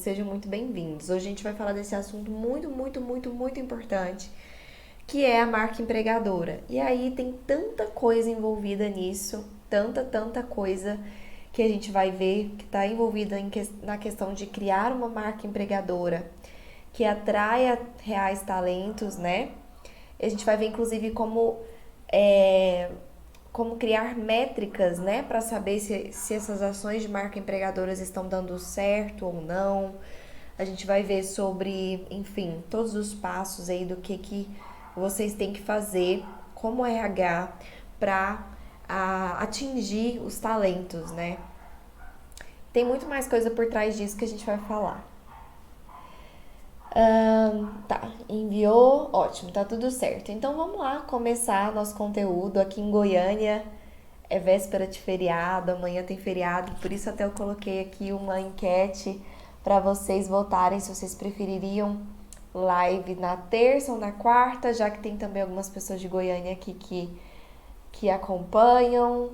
sejam muito bem-vindos. Hoje a gente vai falar desse assunto muito importante, que é a marca empregadora. E aí tem tanta coisa envolvida nisso, tanta coisa que a gente vai ver que está envolvida na questão de criar uma marca empregadora que atraia reais talentos, né? A gente vai ver inclusive como criar métricas, né, para saber se essas ações de marca empregadoras estão dando certo ou não. A gente vai ver sobre, enfim, todos os passos aí do que vocês têm que fazer como RH para atingir os talentos, né? Tem muito mais coisa por trás disso que a gente vai falar. Tá, enviou, ótimo, tá tudo certo. Então vamos lá começar nosso conteúdo aqui em Goiânia. É véspera de feriado, amanhã tem feriado, por isso até eu coloquei aqui uma enquete para vocês votarem se vocês prefeririam live na terça ou na quarta, já que tem também algumas pessoas de Goiânia aqui que acompanham,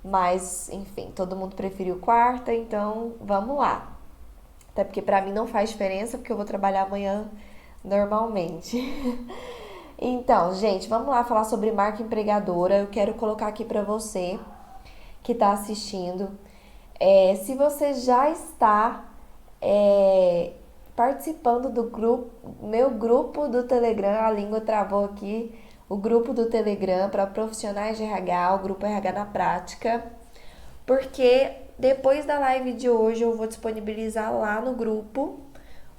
mas enfim, todo mundo preferiu quarta, então vamos lá. Até porque pra mim não faz diferença, porque eu vou trabalhar amanhã normalmente. Então, gente, vamos lá falar sobre marca empregadora. Eu quero colocar aqui pra você que está assistindo. Se você já está é, participando do grupo, meu grupo do Telegram, a língua travou aqui, o grupo do Telegram para profissionais de RH, o grupo RH na prática, porque depois da live de hoje eu vou disponibilizar lá no grupo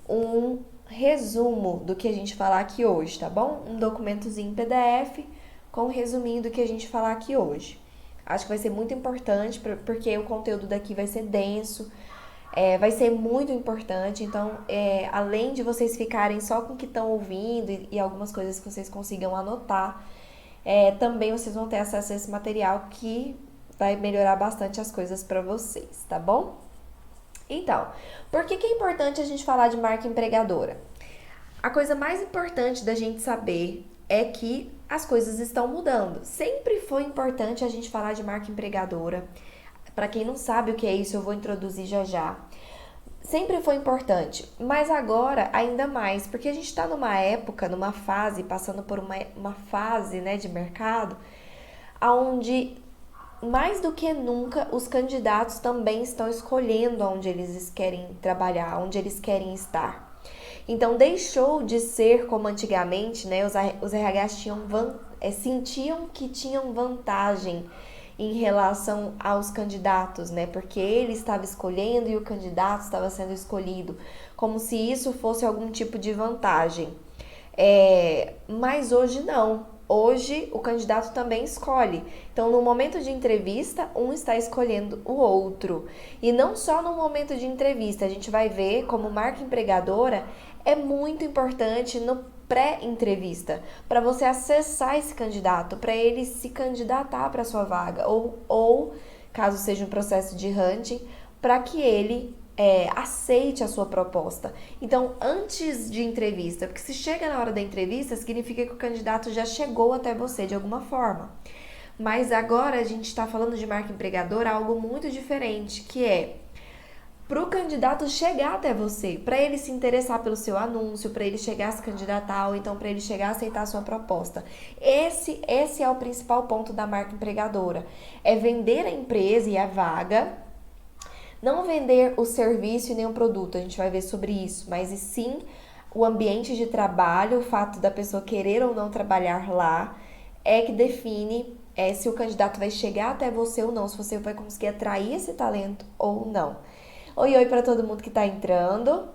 um resumo do que a gente falar aqui hoje, tá bom? Um documentozinho em PDF com um resuminho do que a gente falar aqui hoje. Acho que vai ser muito importante, porque o conteúdo daqui vai ser denso, vai ser muito importante. Então, além de vocês ficarem só com o que estão ouvindo e algumas coisas que vocês consigam anotar, também vocês vão ter acesso a esse material que vai melhorar bastante as coisas para vocês, tá bom? Então, por que é importante a gente falar de marca empregadora? A coisa mais importante da gente saber é que as coisas estão mudando. Sempre foi importante a gente falar de marca empregadora. Para quem não sabe o que é isso, eu vou introduzir já já. Sempre foi importante, mas agora ainda mais, porque a gente está numa época, numa fase, passando por uma fase, né, de mercado, onde mais do que nunca os candidatos também estão escolhendo onde eles querem trabalhar, onde eles querem estar. Então deixou de ser como antigamente, né? Os RHs sentiam que tinham vantagem em relação aos candidatos, né? Porque ele estava escolhendo e o candidato estava sendo escolhido, como se isso fosse algum tipo de vantagem. Mas hoje não. Hoje o candidato também escolhe. Então, no momento de entrevista, um está escolhendo o outro. E não só no momento de entrevista, a gente vai ver como marca empregadora é muito importante no pré-entrevista, para você acessar esse candidato, para ele se candidatar para sua vaga, ou caso seja um processo de hunting, para que ele aceite a sua proposta. Então, antes de entrevista, porque se chega na hora da entrevista, significa que o candidato já chegou até você de alguma forma. Mas agora a gente está falando de marca empregadora, algo muito diferente, que é para o candidato chegar até você, para ele se interessar pelo seu anúncio, para ele chegar a se candidatar ou então para ele chegar a aceitar a sua proposta. Esse é o principal ponto da marca empregadora, é vender a empresa e a vaga. Não vender o serviço e nem o produto, a gente vai ver sobre isso, mas e sim o ambiente de trabalho, o fato da pessoa querer ou não trabalhar lá, é que define se o candidato vai chegar até você ou não, se você vai conseguir atrair esse talento ou não. Oi para todo mundo que está entrando.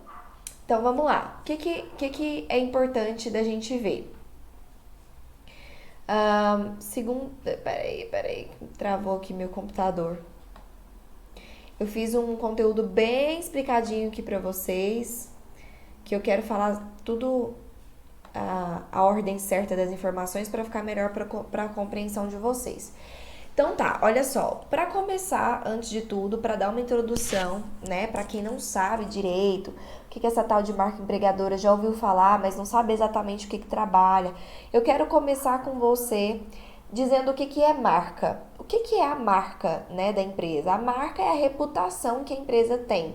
Então vamos lá. O que é importante da gente ver? Segundo. Peraí. Travou aqui meu computador. Eu fiz um conteúdo bem explicadinho aqui pra vocês, que eu quero falar tudo a ordem certa das informações para ficar melhor para a compreensão de vocês. Então tá, olha só, para começar, antes de tudo, para dar uma introdução, né, para quem não sabe direito o que essa tal de marca empregadora já ouviu falar, mas não sabe exatamente o que trabalha, eu quero começar com você dizendo o que é marca. O que é a marca, né, da empresa? A marca é a reputação que a empresa tem.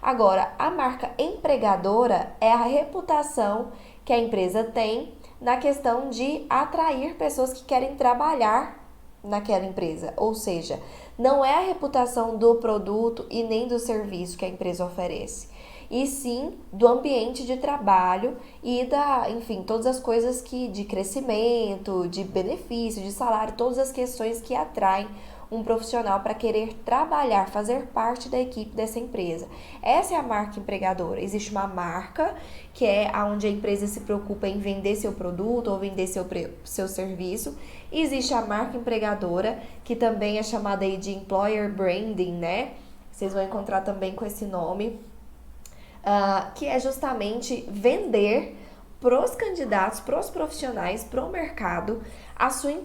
Agora, a marca empregadora é a reputação que a empresa tem na questão de atrair pessoas que querem trabalhar naquela empresa. Ou seja, não é a reputação do produto e nem do serviço que a empresa oferece, e sim do ambiente de trabalho e enfim, todas as coisas de crescimento, de benefício, de salário, todas as questões que atraem um profissional para querer trabalhar, fazer parte da equipe dessa empresa. Essa é a marca empregadora. Existe uma marca, que é onde a empresa se preocupa em vender seu produto ou vender seu serviço. E existe a marca empregadora, que também é chamada aí de employer branding, né? Vocês vão encontrar também com esse nome, que é justamente vender pros candidatos, pros profissionais, pro mercado,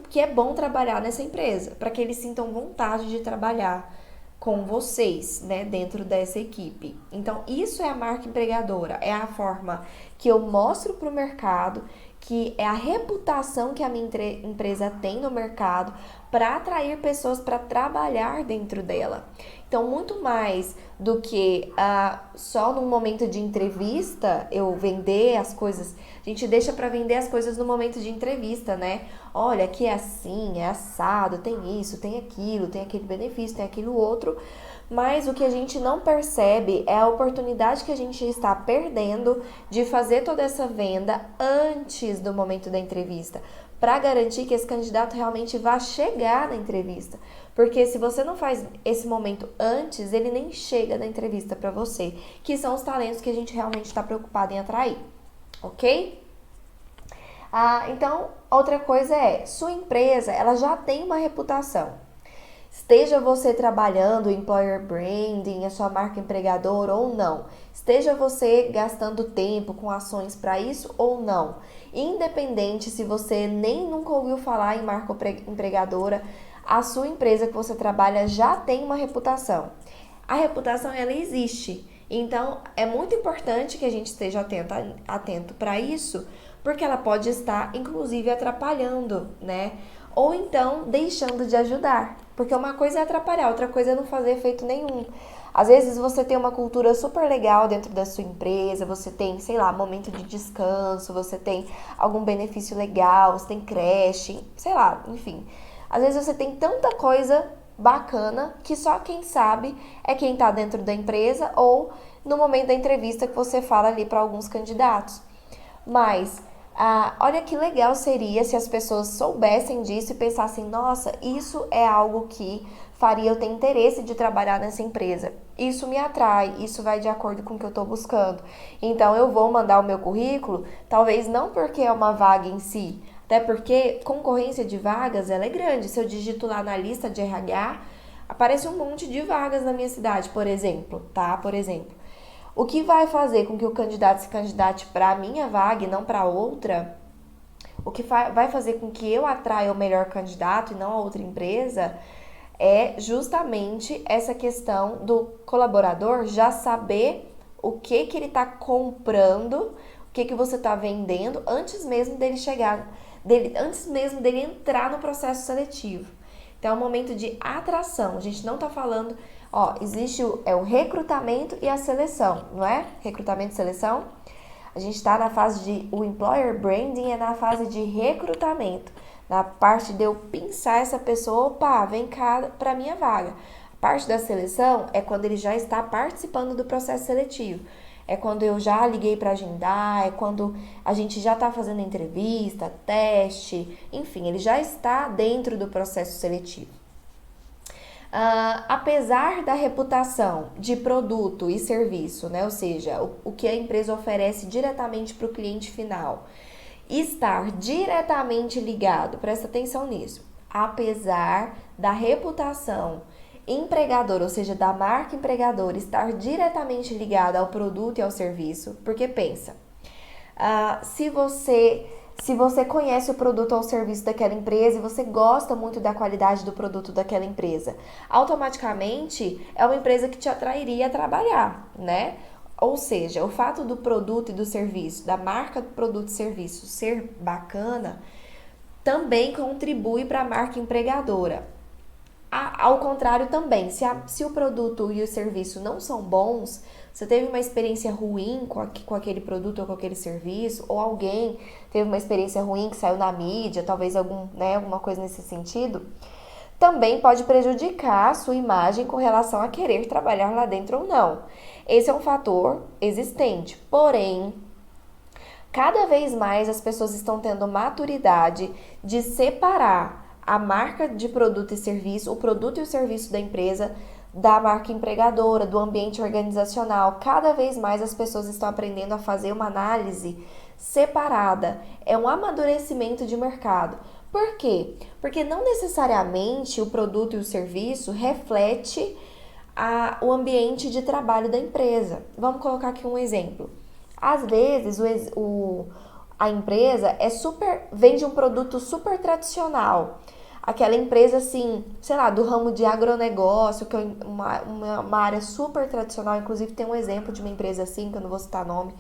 que é bom trabalhar nessa empresa, para que eles sintam vontade de trabalhar com vocês, né, dentro dessa equipe. Então, isso é a marca empregadora, é a forma que eu mostro pro mercado, que é a reputação que a minha empresa tem no mercado para atrair pessoas para trabalhar dentro dela. Então, muito mais do que só num momento de entrevista eu vender as coisas, a gente deixa para vender as coisas no momento de entrevista, né? Olha, aqui é assim, é assado, tem isso, tem aquilo, tem aquele benefício, tem aquilo outro. Mas o que a gente não percebe é a oportunidade que a gente está perdendo de fazer toda essa venda antes do momento da entrevista, para garantir que esse candidato realmente vá chegar na entrevista. Porque se você não faz esse momento antes, ele nem chega na entrevista para você, que são os talentos que a gente realmente está preocupado em atrair, ok? Então, outra coisa sua empresa, ela já tem uma reputação. Esteja você trabalhando o employer branding, a sua marca empregadora ou não, esteja você gastando tempo com ações para isso ou não, independente se você nem nunca ouviu falar em marca empregadora, a sua empresa que você trabalha já tem uma reputação. A reputação, ela existe. Então, é muito importante que a gente esteja atento para isso, porque ela pode estar, inclusive, atrapalhando, né? Ou então, deixando de ajudar. Porque uma coisa é atrapalhar, outra coisa é não fazer efeito nenhum. Às vezes você tem uma cultura super legal dentro da sua empresa, você tem, sei lá, momento de descanso, você tem algum benefício legal, você tem creche, sei lá, enfim. Às vezes você tem tanta coisa bacana que só quem sabe é quem tá dentro da empresa ou no momento da entrevista que você fala ali para alguns candidatos. Mas olha que legal seria se as pessoas soubessem disso e pensassem, nossa, isso é algo que faria eu ter interesse de trabalhar nessa empresa. Isso me atrai, isso vai de acordo com o que eu estou buscando. Então eu vou mandar o meu currículo, talvez não porque é uma vaga em si, até porque concorrência de vagas ela é grande. Se eu digito lá na lista de RH, aparece um monte de vagas na minha cidade, por exemplo, tá? Por exemplo. O que vai fazer com que o candidato se candidate para a minha vaga e não para outra, o que vai fazer com que eu atraia o melhor candidato e não a outra empresa, é justamente essa questão do colaborador já saber o que ele está comprando, o que você está vendendo, antes mesmo dele antes mesmo dele entrar no processo seletivo. Então é um momento de atração. A gente não está falando, existe o recrutamento e a seleção, não é? Recrutamento e seleção. A gente está na fase o employer branding é na fase de recrutamento, na parte de eu pensar essa pessoa, opa, vem cá para minha vaga. A parte da seleção é quando ele já está participando do processo seletivo. É quando eu já liguei para agendar, é quando a gente já está fazendo entrevista, teste, enfim, ele já está dentro do processo seletivo. Apesar da reputação de produto e serviço, né? Ou seja, o que a empresa oferece diretamente para o cliente final, estar diretamente ligado, presta atenção nisso, apesar da reputação empregador, ou seja, da marca empregadora, estar diretamente ligada ao produto e ao serviço, porque pensa, se você conhece o produto ou o serviço daquela empresa e você gosta muito da qualidade do produto daquela empresa, automaticamente é uma empresa que te atrairia a trabalhar, né? Ou seja, o fato do produto e do serviço, da marca do produto e serviço ser bacana, também contribui para a marca empregadora. Ao contrário também, se o produto e o serviço não são bons, Você teve uma experiência ruim com aquele produto ou com aquele serviço, ou alguém teve uma experiência ruim que saiu na mídia, talvez alguma coisa nesse sentido, também pode prejudicar a sua imagem com relação a querer trabalhar lá dentro ou não. Esse é um fator existente, porém, cada vez mais as pessoas estão tendo maturidade de separar a marca de produto e serviço, o produto e o serviço da empresa, da marca empregadora, do ambiente organizacional. Cada vez mais as pessoas estão aprendendo a fazer uma análise separada. É um amadurecimento de mercado. Por quê? Porque não necessariamente o produto e o serviço reflete o ambiente de trabalho da empresa. Vamos colocar aqui um exemplo. Às vezes a empresa vende um produto super tradicional. Aquela empresa assim, sei lá, do ramo de agronegócio, que é uma área super tradicional. Inclusive tem um exemplo de uma empresa assim, que eu não vou citar nome,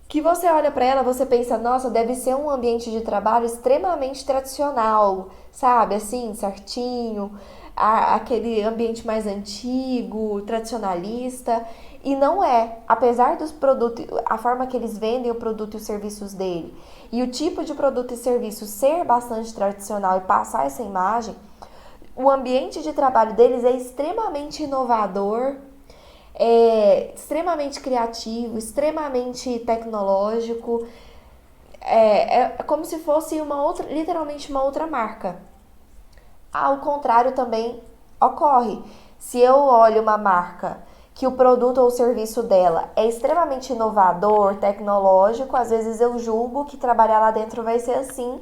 que você olha para ela, você pensa, nossa, deve ser um ambiente de trabalho extremamente tradicional, sabe? Assim, certinho, aquele ambiente mais antigo, tradicionalista. E não é. Apesar dos produtos, a forma que eles vendem o produto e os serviços dele, e o tipo de produto e serviço ser bastante tradicional e passar essa imagem, o ambiente de trabalho deles é extremamente inovador, extremamente criativo, extremamente tecnológico. É como se fosse literalmente uma outra marca. Ao contrário também ocorre. Se eu olho uma marca que o produto ou o serviço dela é extremamente inovador, tecnológico, às vezes eu julgo que trabalhar lá dentro vai ser assim,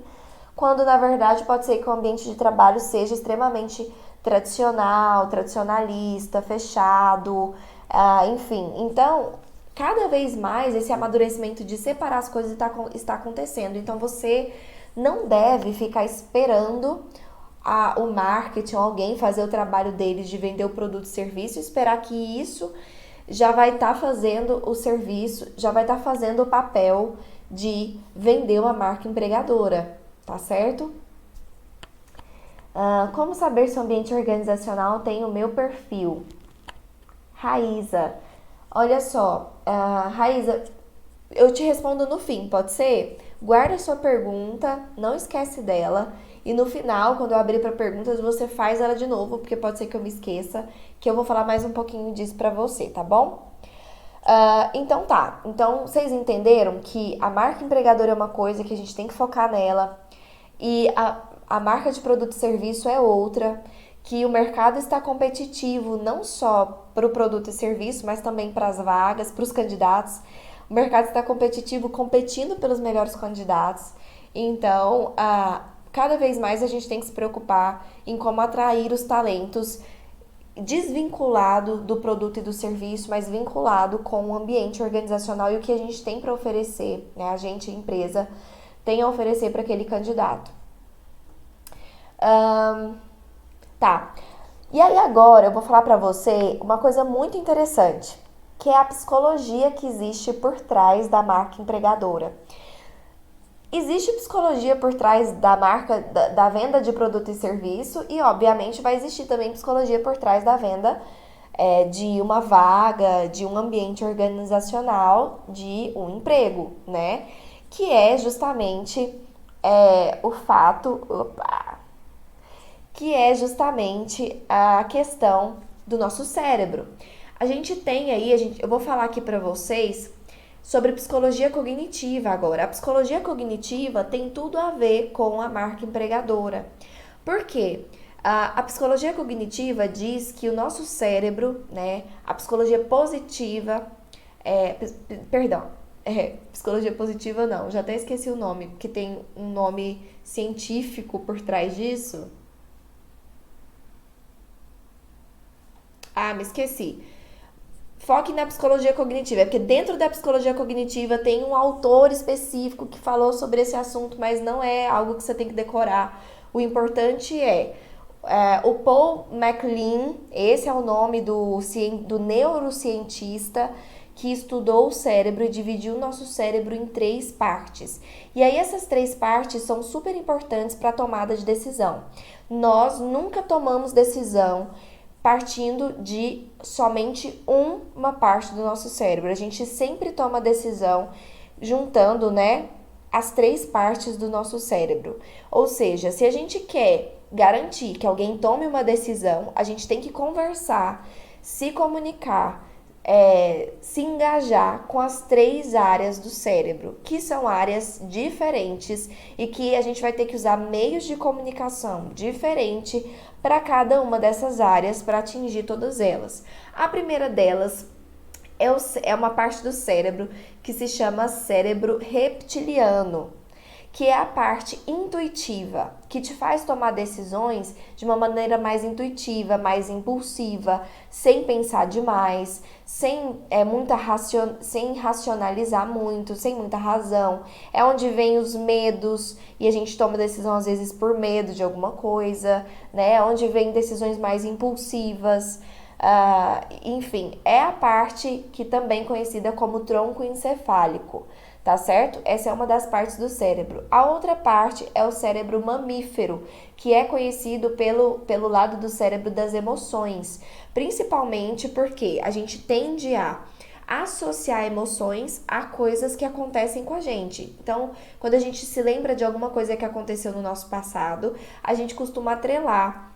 quando na verdade pode ser que o ambiente de trabalho seja extremamente tradicional, tradicionalista, fechado, enfim. Então, cada vez mais esse amadurecimento de separar as coisas está acontecendo. Então, você não deve ficar esperando o marketing, alguém fazer o trabalho deles de vender o produto e serviço e esperar que isso já vai estar fazendo o serviço, já vai estar fazendo o papel de vender uma marca empregadora, tá certo? Como saber se o ambiente organizacional tem o meu perfil? Raíza, olha só, Raíza, eu te respondo no fim, pode ser? Guarda a sua pergunta, não esquece dela. E no final, quando eu abrir para perguntas, você faz ela de novo, porque pode ser que eu me esqueça, que eu vou falar mais um pouquinho disso para você, tá bom? Então tá. Então, vocês entenderam que a marca empregadora é uma coisa que a gente tem que focar nela, e a marca de produto e serviço é outra, que o mercado está competitivo não só para o produto e serviço, mas também para as vagas, para os candidatos. O mercado está competitivo, competindo pelos melhores candidatos. Então, cada vez mais a gente tem que se preocupar em como atrair os talentos, desvinculado do produto e do serviço, mas vinculado com o ambiente organizacional e o que a gente tem para oferecer, né? A gente, empresa, tem a oferecer para aquele candidato. Tá. E aí agora eu vou falar para você uma coisa muito interessante, que é a psicologia que existe por trás da marca empregadora. Existe psicologia por trás da marca, da venda de produto e serviço, e obviamente vai existir também psicologia por trás da venda de uma vaga, de um ambiente organizacional, de um emprego, né? Que é justamente o fato, que é justamente a questão do nosso cérebro. A gente tem aí, eu vou falar aqui para vocês sobre psicologia cognitiva agora. A psicologia cognitiva tem tudo a ver com a marca empregadora. Por quê? A psicologia cognitiva diz que o nosso cérebro, né, a psicologia positiva, psicologia positiva não, já até esqueci o nome, porque tem um nome científico por trás disso. Me esqueci. Foque na psicologia cognitiva, porque dentro da psicologia cognitiva tem um autor específico que falou sobre esse assunto, mas não é algo que você tem que decorar. O importante o Paul MacLean, esse é o nome do neurocientista que estudou o cérebro e dividiu o nosso cérebro em 3 partes. E aí essas 3 partes são super importantes para a tomada de decisão. Nós nunca tomamos decisão partindo de somente uma parte do nosso cérebro. A gente sempre toma decisão juntando, né, as três partes do nosso cérebro. Ou seja, se a gente quer garantir que alguém tome uma decisão, a gente tem que conversar, se comunicar, se engajar com as três áreas do cérebro, que são áreas diferentes e que a gente vai ter que usar meios de comunicação diferente para cada uma dessas áreas para atingir todas elas. A primeira delas é uma parte do cérebro que se chama cérebro reptiliano, que é a parte intuitiva, que te faz tomar decisões de uma maneira mais intuitiva, mais impulsiva, sem pensar demais, sem racionalizar muito, sem muita razão. É onde vem os medos e a gente toma decisão às vezes por medo de alguma coisa, né? É onde vem decisões mais impulsivas. Enfim, é a parte que também é conhecida como tronco encefálico, tá certo? Essa é uma das partes do cérebro. A outra parte é o cérebro mamífero, que é conhecido pelo lado do cérebro das emoções, principalmente porque a gente tende a associar emoções a coisas que acontecem com a gente. Então, quando a gente se lembra de alguma coisa que aconteceu no nosso passado, a gente costuma atrelar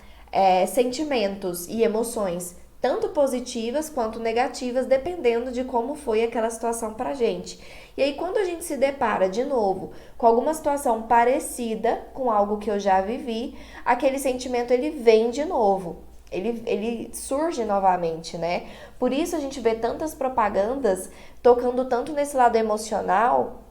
sentimentos e emoções tanto positivas quanto negativas, dependendo de como foi aquela situação pra gente. E aí, quando a gente se depara de novo com alguma situação parecida com algo que eu já vivi, aquele sentimento ele vem de novo. Ele surge novamente, né? Por isso a gente vê tantas propagandas tocando tanto nesse lado emocional,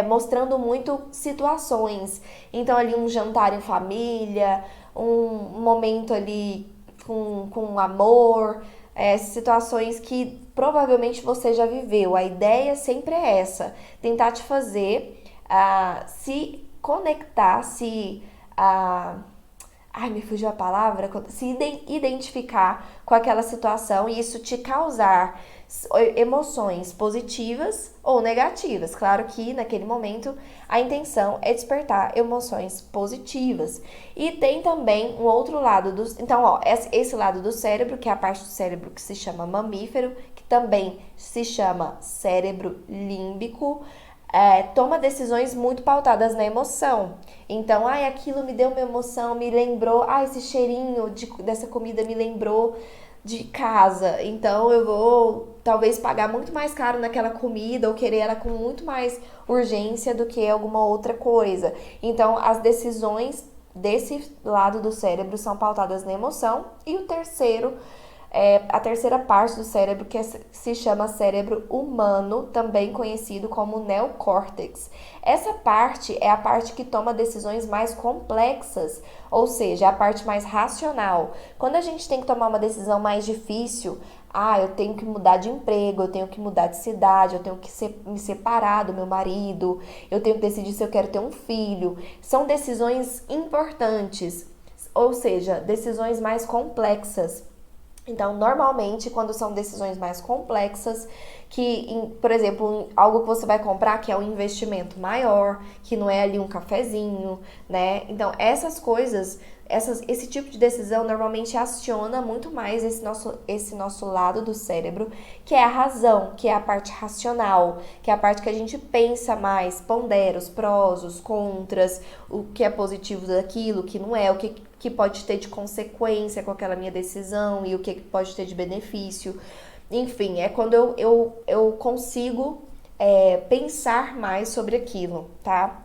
mostrando muito situações. Então, ali um jantar em família, um momento ali com amor, situações que provavelmente você já viveu. A ideia sempre é essa, tentar te fazer se conectar, me fugiu a palavra, se identificar com aquela situação e isso te causar emoções positivas ou negativas. Claro que naquele momento a intenção é despertar emoções positivas. E tem também um outro lado então, esse lado do cérebro, que é a parte do cérebro que se chama mamífero, que também se chama cérebro límbico, toma decisões muito pautadas na emoção. Então, aquilo me deu uma emoção, me lembrou, esse cheirinho dessa comida me lembrou de casa, então eu vou talvez pagar muito mais caro naquela comida ou querer ela com muito mais urgência do que alguma outra coisa. Então, as decisões desse lado do cérebro são pautadas na emoção. E a terceira parte do cérebro, que se chama cérebro humano, também conhecido como neocórtex. Essa parte é a parte que toma decisões mais complexas, ou seja, a parte mais racional. Quando a gente tem que tomar uma decisão mais difícil, eu tenho que mudar de emprego, eu tenho que mudar de cidade, eu tenho que me separar do meu marido, eu tenho que decidir se eu quero ter um filho. São decisões importantes, ou seja, decisões mais complexas. Então, normalmente, quando são decisões mais complexas, por exemplo, algo que você vai comprar que é um investimento maior, que não é ali um cafezinho, né? Então, essas coisas, esse tipo de decisão normalmente aciona muito mais esse nosso lado do cérebro, que é a razão, que é a parte racional, que é a parte que a gente pensa mais, pondera os prós, os contras, o que é positivo daquilo, o que não é, o que pode ter de consequência com aquela minha decisão e o que pode ter de benefício. Enfim, é quando eu consigo pensar mais sobre aquilo, tá?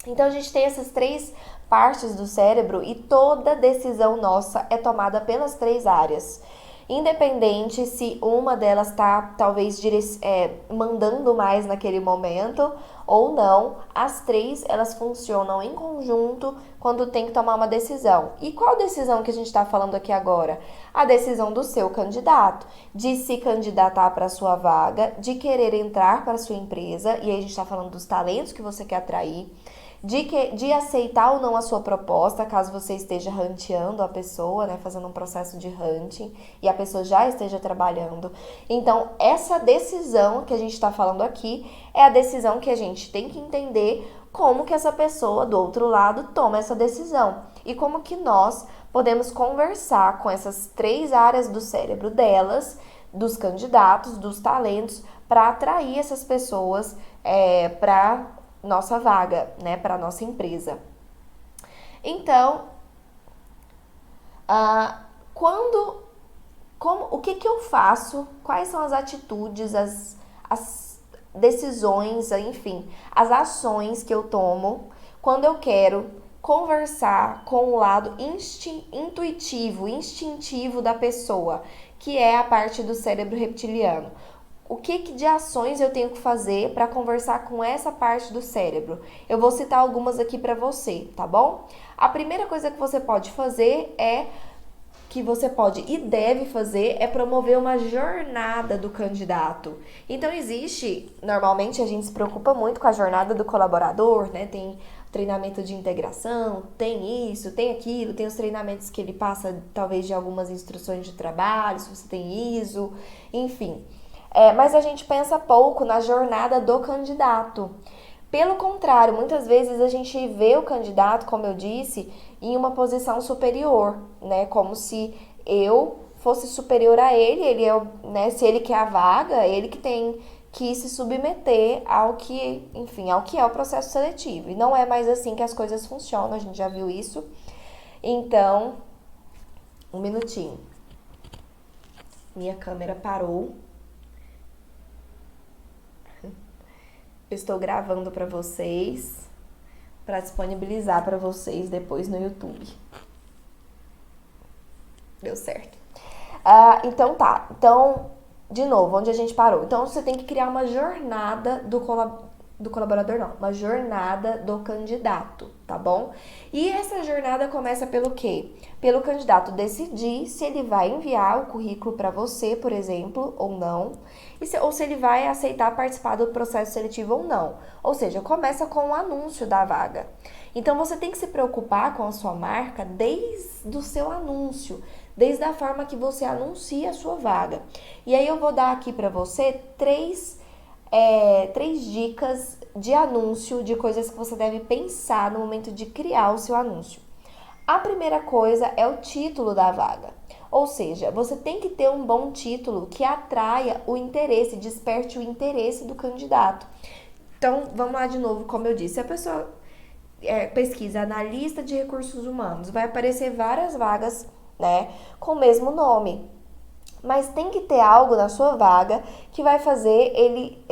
Então, a gente tem essas três partes do cérebro e toda decisão nossa é tomada pelas três áreas. Independente se uma delas está talvez mandando mais naquele momento ou não, as três elas funcionam em conjunto quando tem que tomar uma decisão. E qual decisão que a gente está falando aqui agora? A decisão do seu candidato, de se candidatar para a sua vaga, de querer entrar para a sua empresa, e aí a gente está falando dos talentos que você quer atrair, de aceitar ou não a sua proposta, caso você esteja hunteando a pessoa, né, fazendo um processo de hunting e a pessoa já esteja trabalhando. Então, essa decisão que a gente está falando aqui é a decisão que a gente tem que entender como que essa pessoa do outro lado toma essa decisão e como que nós podemos conversar com essas 3 áreas do cérebro delas, dos candidatos, dos talentos, para atrair essas pessoas para nossa vaga, né, para nossa empresa. Então, o que eu faço? Quais são as atitudes, as decisões, enfim, as ações que eu tomo quando eu quero conversar com o lado intuitivo, instintivo da pessoa, que é a parte do cérebro reptiliano. O que de ações eu tenho que fazer para conversar com essa parte do cérebro? Eu vou citar algumas aqui para você, tá bom? A primeira coisa que você pode fazer que você pode e deve fazer é promover uma jornada do candidato. Então normalmente a gente se preocupa muito com a jornada do colaborador, né? Tem treinamento de integração, tem isso, tem aquilo, tem os treinamentos que ele passa, talvez, de algumas instruções de trabalho, se você tem ISO, enfim. Mas a gente pensa pouco na jornada do candidato. Pelo contrário, muitas vezes a gente vê o candidato, como eu disse, em uma posição superior, né? Como se eu fosse superior a ele, né? Se ele quer a vaga, ele que tem que se submeter ao que é o processo seletivo. E não é mais assim que as coisas funcionam, a gente já viu isso. Então, um minutinho. Minha câmera parou. Estou gravando para vocês, para disponibilizar para vocês depois no YouTube. Deu certo. Então tá. Então, de novo, onde a gente parou? Então, você tem que criar uma jornada do colaborador, não. Uma jornada do candidato, tá bom? E essa jornada começa pelo quê? Pelo candidato decidir se ele vai enviar o currículo para você, por exemplo, ou não. Ou se ele vai aceitar participar do processo seletivo ou não. Ou seja, começa com o anúncio da vaga. Então, você tem que se preocupar com a sua marca desde o seu anúncio, desde a forma que você anuncia a sua vaga. E aí eu vou dar aqui para você três dicas de anúncio, de coisas que você deve pensar no momento de criar o seu anúncio. A primeira coisa é o título da vaga. Ou seja, você tem que ter um bom título que atraia o interesse, desperte o interesse do candidato. Então, vamos lá de novo, como eu disse, a pessoa pesquisa analista de recursos humanos, vai aparecer várias vagas, né, com o mesmo nome. Mas tem que ter algo na sua vaga que vai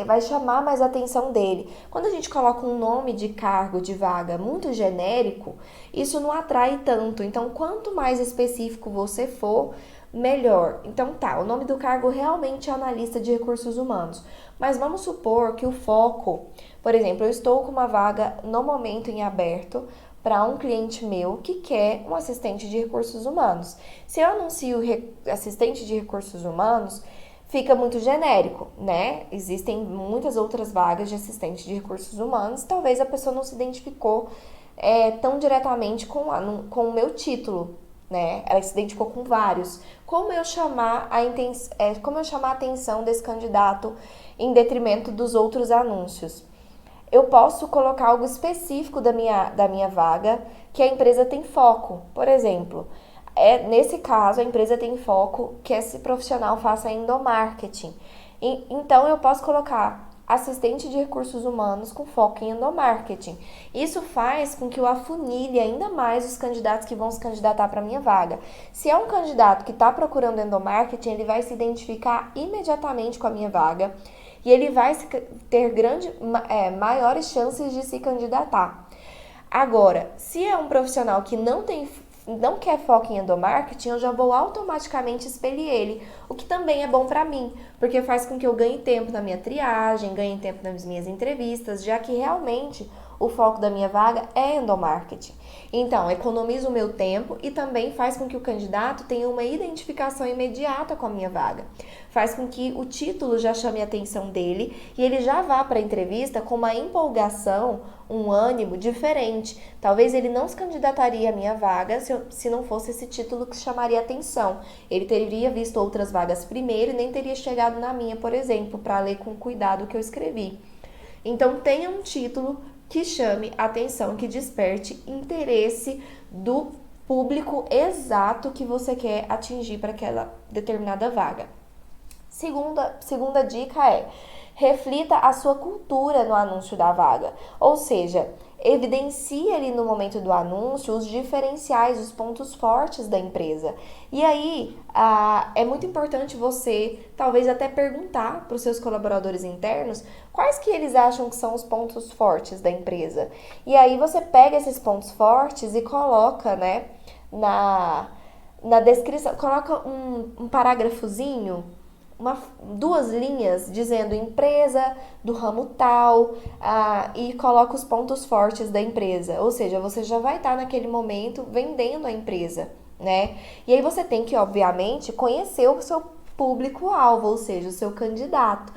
vai chamar mais a atenção dele. Quando a gente coloca um nome de cargo, de vaga muito genérico, isso não atrai tanto. Então, quanto mais específico você for, melhor. Então tá, o nome do cargo realmente é analista de recursos humanos. Mas vamos supor que o foco, por exemplo, eu estou com uma vaga no momento em aberto para um cliente meu que quer um assistente de recursos humanos. Se eu anuncio assistente de recursos humanos, fica muito genérico, né? Existem muitas outras vagas de assistente de recursos humanos, talvez a pessoa não se identificou tão diretamente com o meu título, né? Ela se identificou com vários. Como eu chamar a atenção desse candidato em detrimento dos outros anúncios? Eu posso colocar algo específico da minha vaga que a empresa tem foco. Por exemplo, nesse caso, a empresa tem foco que esse profissional faça endomarketing. Então, eu posso colocar assistente de recursos humanos com foco em endomarketing. Isso faz com que eu afunilhe ainda mais os candidatos que vão se candidatar para a minha vaga. Se é um candidato que está procurando endomarketing, ele vai se identificar imediatamente com a minha vaga e ele vai ter maiores chances de se candidatar. Agora, se é um profissional que não quer foco em endomarketing, eu já vou automaticamente expelir ele, o que também é bom para mim, porque faz com que eu ganhe tempo na minha triagem, ganhe tempo nas minhas entrevistas, já que realmente o foco da minha vaga é endomarketing. Então, economiza o meu tempo e também faz com que o candidato tenha uma identificação imediata com a minha vaga. Faz com que o título já chame a atenção dele e ele já vá para a entrevista com uma empolgação, um ânimo diferente. Talvez ele não se candidataria à minha vaga se não fosse esse título que chamaria a atenção. Ele teria visto outras vagas primeiro e nem teria chegado na minha, por exemplo, para ler com cuidado o que eu escrevi. Então, tenha um título que chame atenção, que desperte interesse do público exato que você quer atingir para aquela determinada vaga. Segunda dica é: reflita a sua cultura no anúncio da vaga. Ou seja, evidencie ali no momento do anúncio os diferenciais, os pontos fortes da empresa. E aí, é muito importante você, talvez até perguntar para os seus colaboradores internos quais que eles acham que são os pontos fortes da empresa. E aí você pega esses pontos fortes e coloca, né, na descrição, coloca um parágrafozinho, duas linhas dizendo empresa do ramo tal, e coloca os pontos fortes da empresa. Ou seja, você já vai estar naquele momento vendendo a empresa, né? E aí você tem que, obviamente, conhecer o seu público-alvo, ou seja, o seu candidato.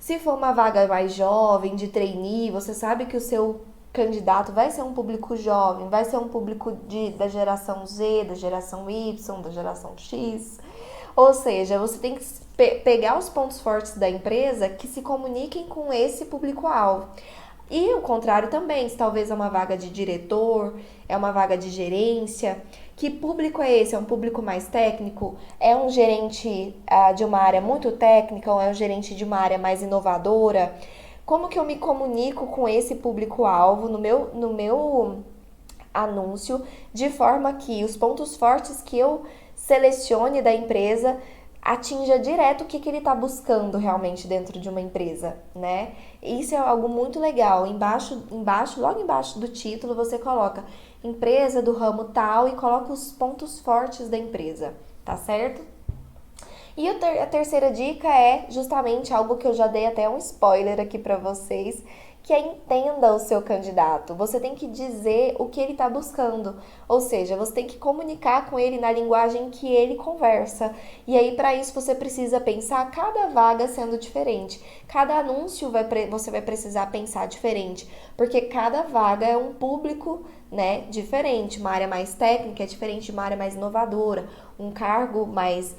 Se for uma vaga mais jovem, de trainee, você sabe que o seu candidato vai ser um público jovem, vai ser um público da geração Z, da geração Y, da geração X. Ou seja, você tem que pegar os pontos fortes da empresa que se comuniquem com esse público-alvo. E o contrário também, se talvez é uma vaga de diretor, é uma vaga de gerência, que público é esse? É um público mais técnico? É um gerente de uma área muito técnica ou é um gerente de uma área mais inovadora? Como que eu me comunico com esse público-alvo no meu anúncio, de forma que os pontos fortes que eu selecione da empresa atinja direto o que ele está buscando realmente dentro de uma empresa, né? Isso é algo muito legal. Logo embaixo do título, você coloca empresa do ramo tal e coloca os pontos fortes da empresa, tá certo? E a terceira dica é justamente algo que eu já dei até um spoiler aqui para vocês, que é entenda o seu candidato. Você tem que dizer o que ele está buscando, ou seja, você tem que comunicar com ele na linguagem que ele conversa. E aí, para isso, você precisa pensar cada vaga sendo diferente. Cada anúncio você vai precisar pensar diferente, porque cada vaga é um público, né, diferente. Uma área mais técnica é diferente de uma área mais inovadora. Um cargo mais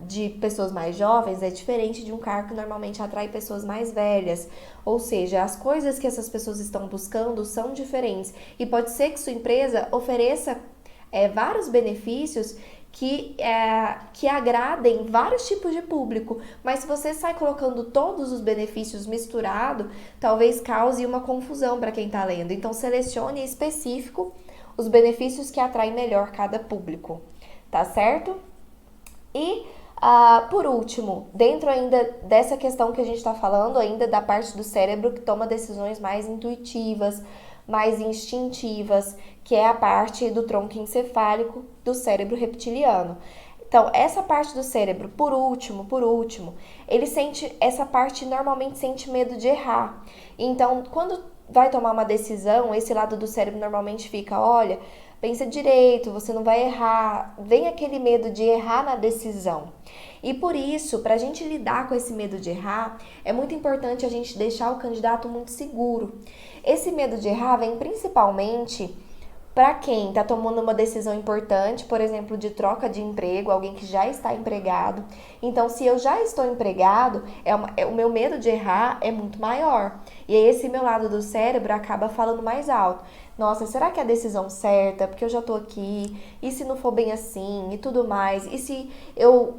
de pessoas mais jovens é diferente de um cargo que normalmente atrai pessoas mais velhas. Ou seja, as coisas que essas pessoas estão buscando são diferentes. E pode ser que sua empresa ofereça vários benefícios que agradem vários tipos de público, mas se você sai colocando todos os benefícios misturados, talvez cause uma confusão para quem está lendo. Então, selecione em específico os benefícios que atraem melhor cada público, tá certo? E, por último, dentro ainda dessa questão que a gente está falando, ainda da parte do cérebro que toma decisões mais intuitivas, mais instintivas, que é a parte do tronco encefálico do cérebro reptiliano. Então, essa parte do cérebro, por último, essa parte normalmente sente medo de errar. Então, quando vai tomar uma decisão, esse lado do cérebro normalmente fica, olha, pensa direito, você não vai errar. Vem aquele medo de errar na decisão. E por isso, para a gente lidar com esse medo de errar, é muito importante a gente deixar o candidato muito seguro. Esse medo de errar vem principalmente para quem está tomando uma decisão importante, por exemplo, de troca de emprego, alguém que já está empregado. Então, se eu já estou empregado, o meu medo de errar é muito maior. E aí esse meu lado do cérebro acaba falando mais alto. Nossa, será que é a decisão certa? Porque eu já tô aqui. E se não for bem assim? E tudo mais? E se eu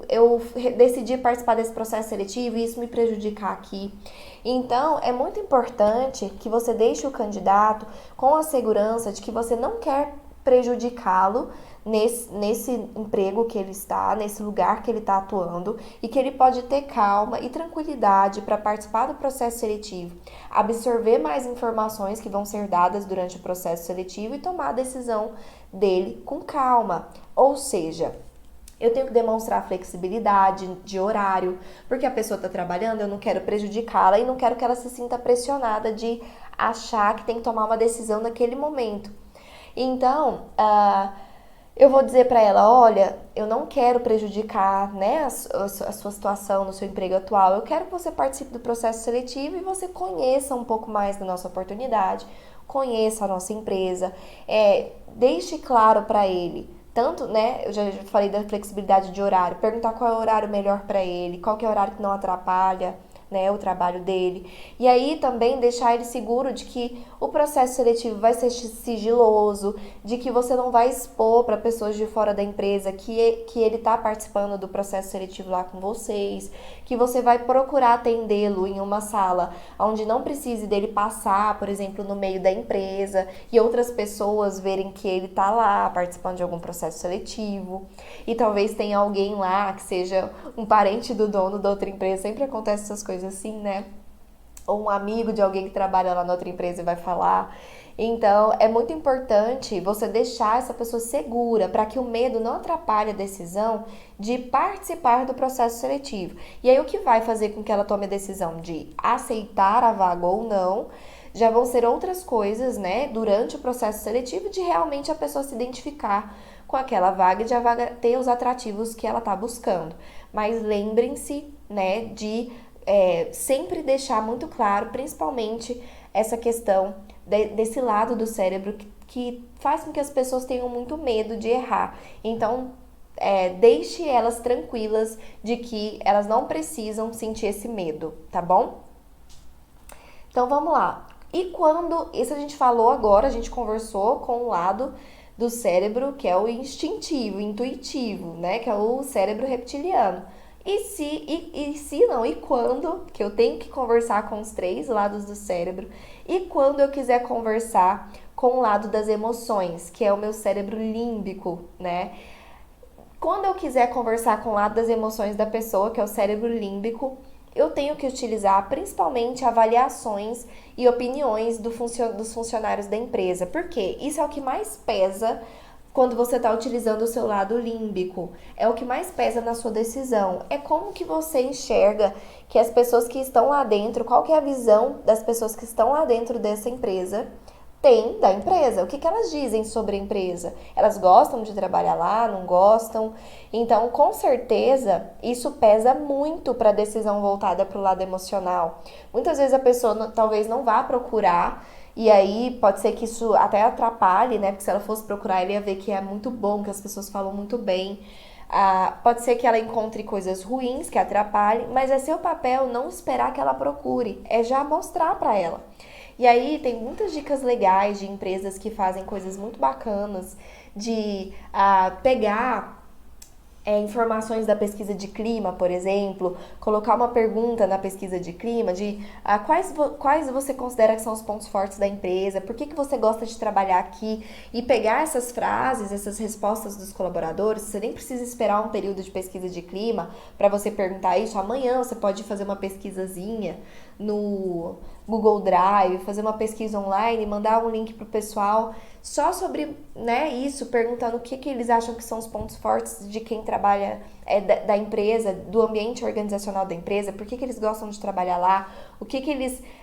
decidir participar desse processo seletivo e isso me prejudicar aqui? Então, é muito importante que você deixe o candidato com a segurança de que você não quer prejudicá-lo nesse emprego que ele está, nesse lugar que ele está atuando, e que ele pode ter calma e tranquilidade para participar do processo seletivo, absorver mais informações que vão ser dadas durante o processo seletivo e tomar a decisão dele com calma. Ou seja, eu tenho que demonstrar flexibilidade de horário, porque a pessoa está trabalhando, eu não quero prejudicá-la e não quero que ela se sinta pressionada de achar que tem que tomar uma decisão naquele momento. Então, eu vou dizer para ela, olha, eu não quero prejudicar, né, a sua situação no seu emprego atual. Eu quero que você participe do processo seletivo e você conheça um pouco mais da nossa oportunidade, conheça a nossa empresa, deixe claro para ele, tanto, né, eu já falei da flexibilidade de horário, perguntar qual é o horário melhor para ele, qual que é o horário que não atrapalha, né, o trabalho dele. E aí também deixar ele seguro de que o processo seletivo vai ser sigiloso, de que você não vai expor para pessoas de fora da empresa que ele está participando do processo seletivo lá com vocês, que você vai procurar atendê-lo em uma sala onde não precise dele passar, por exemplo, no meio da empresa e outras pessoas verem que ele está lá participando de algum processo seletivo. E talvez tenha alguém lá que seja um parente do dono da outra empresa. Sempre acontece essas coisas assim, né? Ou um amigo de alguém que trabalha lá na outra empresa e vai falar. Então, é muito importante você deixar essa pessoa segura para que o medo não atrapalhe a decisão de participar do processo seletivo. E aí, o que vai fazer com que ela tome a decisão de aceitar a vaga ou não, já vão ser outras coisas, né, durante o processo seletivo, de realmente a pessoa se identificar com aquela vaga e de a vaga ter os atrativos que ela está buscando. Mas lembrem-se, né, de sempre deixar muito claro, principalmente essa questão desse lado do cérebro que faz com que as pessoas tenham muito medo de errar. Então, deixe elas tranquilas de que elas não precisam sentir esse medo, tá bom? Então, vamos lá. E quando, isso a gente falou agora, a gente conversou com o lado do cérebro que é o instintivo, intuitivo, né? Que é o cérebro reptiliano. E quando, que eu tenho que conversar com os três lados do cérebro, e quando eu quiser conversar com o lado das emoções, que é o meu cérebro límbico, né? Quando eu quiser conversar com o lado das emoções da pessoa, que é o cérebro límbico, eu tenho que utilizar principalmente avaliações e opiniões dos funcionários da empresa. Por quê? Isso é o que mais pesa quando você está utilizando o seu lado límbico. É o que mais pesa na sua decisão. É como que você enxerga que as pessoas que estão lá dentro, qual que é a visão das pessoas que estão lá dentro dessa empresa tem da empresa. O que elas dizem sobre a empresa? Elas gostam de trabalhar lá, não gostam? Então, com certeza, isso pesa muito para a decisão voltada para o lado emocional. Muitas vezes a pessoa talvez não vá procurar, e aí pode ser que isso até atrapalhe, né? Porque se ela fosse procurar, ela ia ver que é muito bom, que as pessoas falam muito bem. Pode ser que ela encontre coisas ruins que atrapalhem, mas é seu papel não esperar que ela procure, é já mostrar para ela. E aí tem muitas dicas legais de empresas que fazem coisas muito bacanas, de pegar informações da pesquisa de clima, por exemplo, colocar uma pergunta na pesquisa de clima de quais você considera que são os pontos fortes da empresa, por que você gosta de trabalhar aqui, e pegar essas frases, essas respostas dos colaboradores. Você nem precisa esperar um período de pesquisa de clima para você perguntar isso. Amanhã você pode fazer uma pesquisazinha no Google Drive, fazer uma pesquisa online, mandar um link pro pessoal só sobre, né, isso, perguntando o que eles acham que são os pontos fortes de quem trabalha da empresa, do ambiente organizacional da empresa, por que eles gostam de trabalhar lá,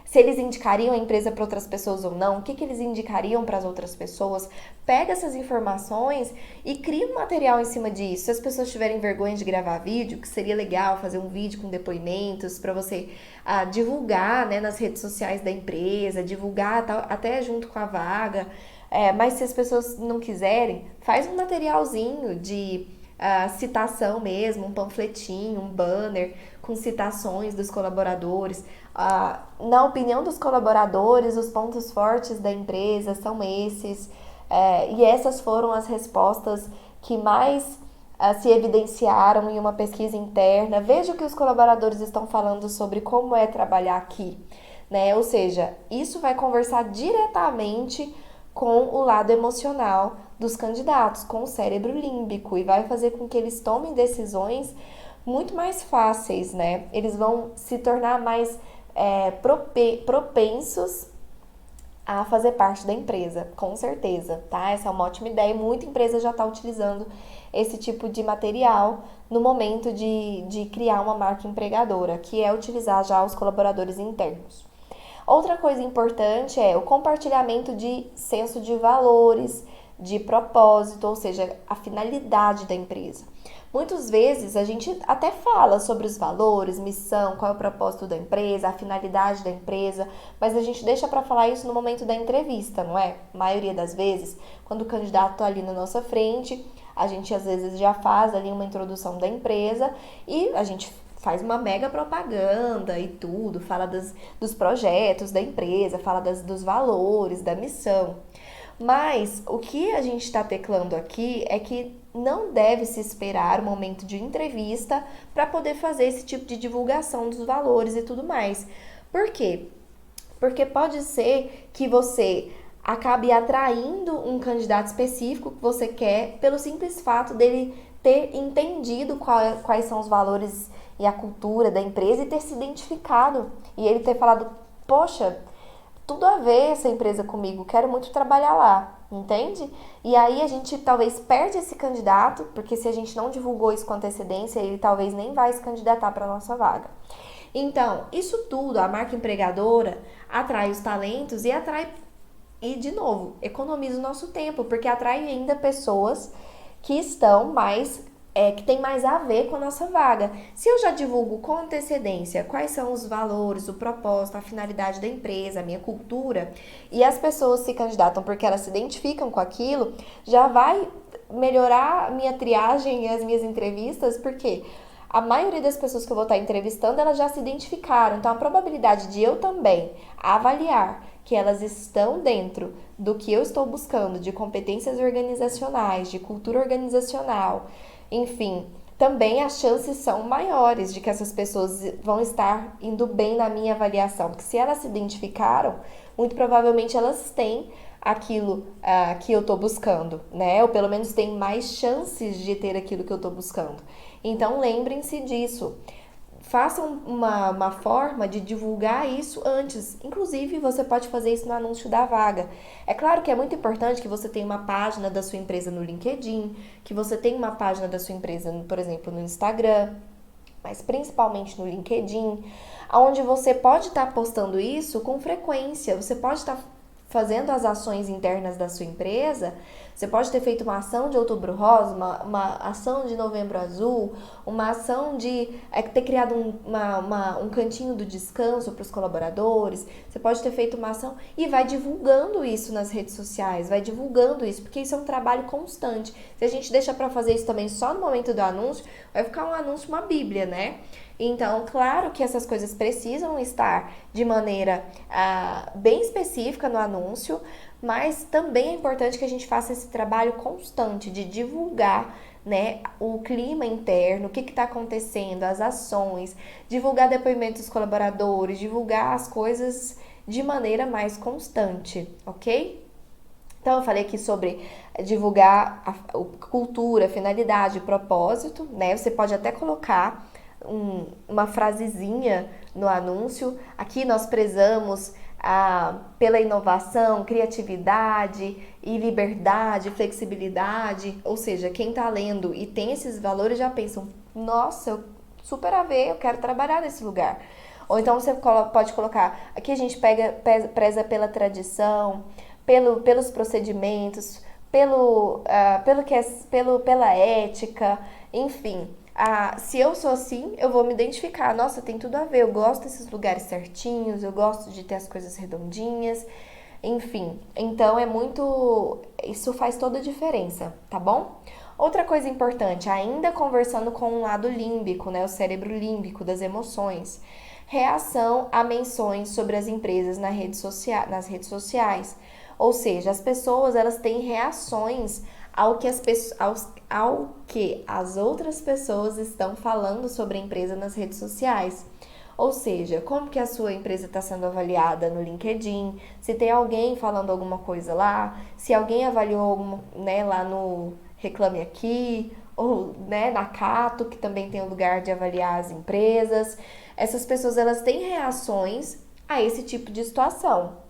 se eles indicariam a empresa para outras pessoas ou não, o que eles indicariam para as outras pessoas. Pega essas informações e cria um material em cima disso. Se as pessoas tiverem vergonha de gravar vídeo, que seria legal fazer um vídeo com depoimentos para você divulgar, né, nas redes sociais da empresa, divulgar até junto com a vaga. Mas se as pessoas não quiserem, faz um materialzinho de citação mesmo, um panfletinho, um banner com citações dos colaboradores. Na opinião dos colaboradores, os pontos fortes da empresa são esses, e essas foram as respostas que mais se evidenciaram em uma pesquisa interna. Veja o que os colaboradores estão falando sobre como é trabalhar aqui, né? Ou seja, isso vai conversar diretamente com o lado emocional dos candidatos, com o cérebro límbico, e vai fazer com que eles tomem decisões muito mais fáceis, né? Eles vão se tornar mais propensos a fazer parte da empresa, com certeza, tá? Essa é uma ótima ideia, muita empresa já está utilizando esse tipo de material no momento de criar uma marca empregadora, que é utilizar já os colaboradores internos. Outra coisa importante é o compartilhamento de senso de valores, de propósito, ou seja, a finalidade da empresa. Muitas vezes a gente até fala sobre os valores, missão, qual é o propósito da empresa, a finalidade da empresa, mas a gente deixa para falar isso no momento da entrevista, não é? A maioria das vezes, quando o candidato está ali na nossa frente, a gente às vezes já faz ali uma introdução da empresa e a gente faz uma mega propaganda e tudo, fala dos projetos da empresa, fala dos valores, da missão. Mas o que a gente está teclando aqui é que não deve se esperar o momento de entrevista para poder fazer esse tipo de divulgação dos valores e tudo mais. Por quê? Porque pode ser que você acabe atraindo um candidato específico que você quer pelo simples fato dele ter entendido quais são os valores e a cultura da empresa e ter se identificado. E ele ter falado, poxa, tudo a ver essa empresa comigo, quero muito trabalhar lá, entende? E aí a gente talvez perde esse candidato, porque se a gente não divulgou isso com antecedência, ele talvez nem vai se candidatar para a nossa vaga. Então, isso tudo, a marca empregadora atrai os talentos e atrai, e de novo, economiza o nosso tempo, porque atrai ainda pessoas que estão mais, que tem mais a ver com a nossa vaga. Se eu já divulgo com antecedência quais são os valores, o propósito, a finalidade da empresa, a minha cultura, e as pessoas se candidatam porque elas se identificam com aquilo, já vai melhorar a minha triagem e as minhas entrevistas, porque a maioria das pessoas que eu vou estar entrevistando, elas já se identificaram. Então, a probabilidade de eu também avaliar que elas estão dentro do que eu estou buscando, de competências organizacionais, de cultura organizacional, enfim, também as chances são maiores de que essas pessoas vão estar indo bem na minha avaliação. Porque se elas se identificaram, muito provavelmente elas têm aquilo que eu estou buscando, né? Ou pelo menos têm mais chances de ter aquilo que eu estou buscando. Então, lembrem-se disso. Façam uma forma de divulgar isso antes. Inclusive, você pode fazer isso no anúncio da vaga. É claro que é muito importante que você tenha uma página da sua empresa no LinkedIn, que você tenha uma página da sua empresa, por exemplo, no Instagram, mas principalmente no LinkedIn, onde você pode estar postando isso com frequência. Você pode estar fazendo as ações internas da sua empresa. Você pode ter feito uma ação de Outubro Rosa, uma ação de Novembro Azul, uma ação de ter criado um cantinho do descanso para os colaboradores. Você pode ter feito uma ação e vai divulgando isso nas redes sociais, vai divulgando isso, porque isso é um trabalho constante. Se a gente deixa para fazer isso também só no momento do anúncio, vai ficar um anúncio, uma bíblia, né? Então, claro que essas coisas precisam estar de maneira bem específica no anúncio, mas também é importante que a gente faça esse trabalho constante de divulgar, né, o clima interno, o que está acontecendo, as ações, divulgar depoimentos dos colaboradores, divulgar as coisas de maneira mais constante, ok? Então, eu falei aqui sobre divulgar a cultura, finalidade, propósito, né? Você pode até colocar uma frasezinha no anúncio. Aqui nós prezamos pela inovação, criatividade e liberdade, flexibilidade. Ou seja, quem está lendo e tem esses valores já pensam, nossa, super a ver, eu quero trabalhar nesse lugar. Ou então você pode colocar, aqui a gente preza pela tradição, pelos procedimentos, pela ética, enfim. Se eu sou assim, eu vou me identificar. Nossa, tem tudo a ver. Eu gosto desses lugares certinhos, eu gosto de ter as coisas redondinhas, enfim. Então isso faz toda a diferença, tá bom? Outra coisa importante, ainda conversando com o lado límbico, né, o cérebro límbico das emoções. Reação a menções sobre as empresas nas redes sociais. Ou seja, as pessoas elas têm reações ao que as outras pessoas estão falando sobre a empresa nas redes sociais. Ou seja, como que a sua empresa está sendo avaliada no LinkedIn, se tem alguém falando alguma coisa lá, se alguém avaliou, né, lá no Reclame Aqui, ou, né, na Cato, que também tem o lugar de avaliar as empresas. Essas pessoas elas têm reações a esse tipo de situação.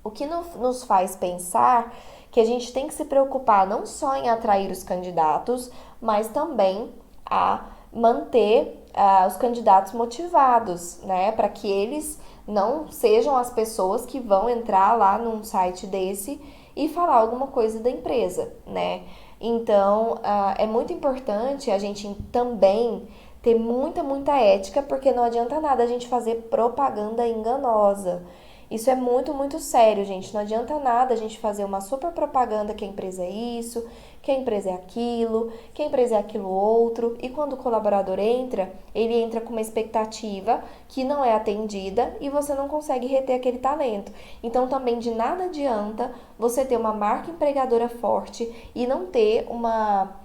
O que nos faz pensar que a gente tem que se preocupar não só em atrair os candidatos, mas também a manter os candidatos motivados, né? Para que eles não sejam as pessoas que vão entrar lá num site desse e falar alguma coisa da empresa, né? Então, é muito importante a gente também ter muita ética, porque não adianta nada a gente fazer propaganda enganosa. Isso é muito, muito sério, gente. Não adianta nada a gente fazer uma super propaganda que a empresa é isso, que a empresa é aquilo, que a empresa é aquilo outro. E quando o colaborador entra, ele entra com uma expectativa que não é atendida e você não consegue reter aquele talento. Então também de nada adianta você ter uma marca empregadora forte e não ter uma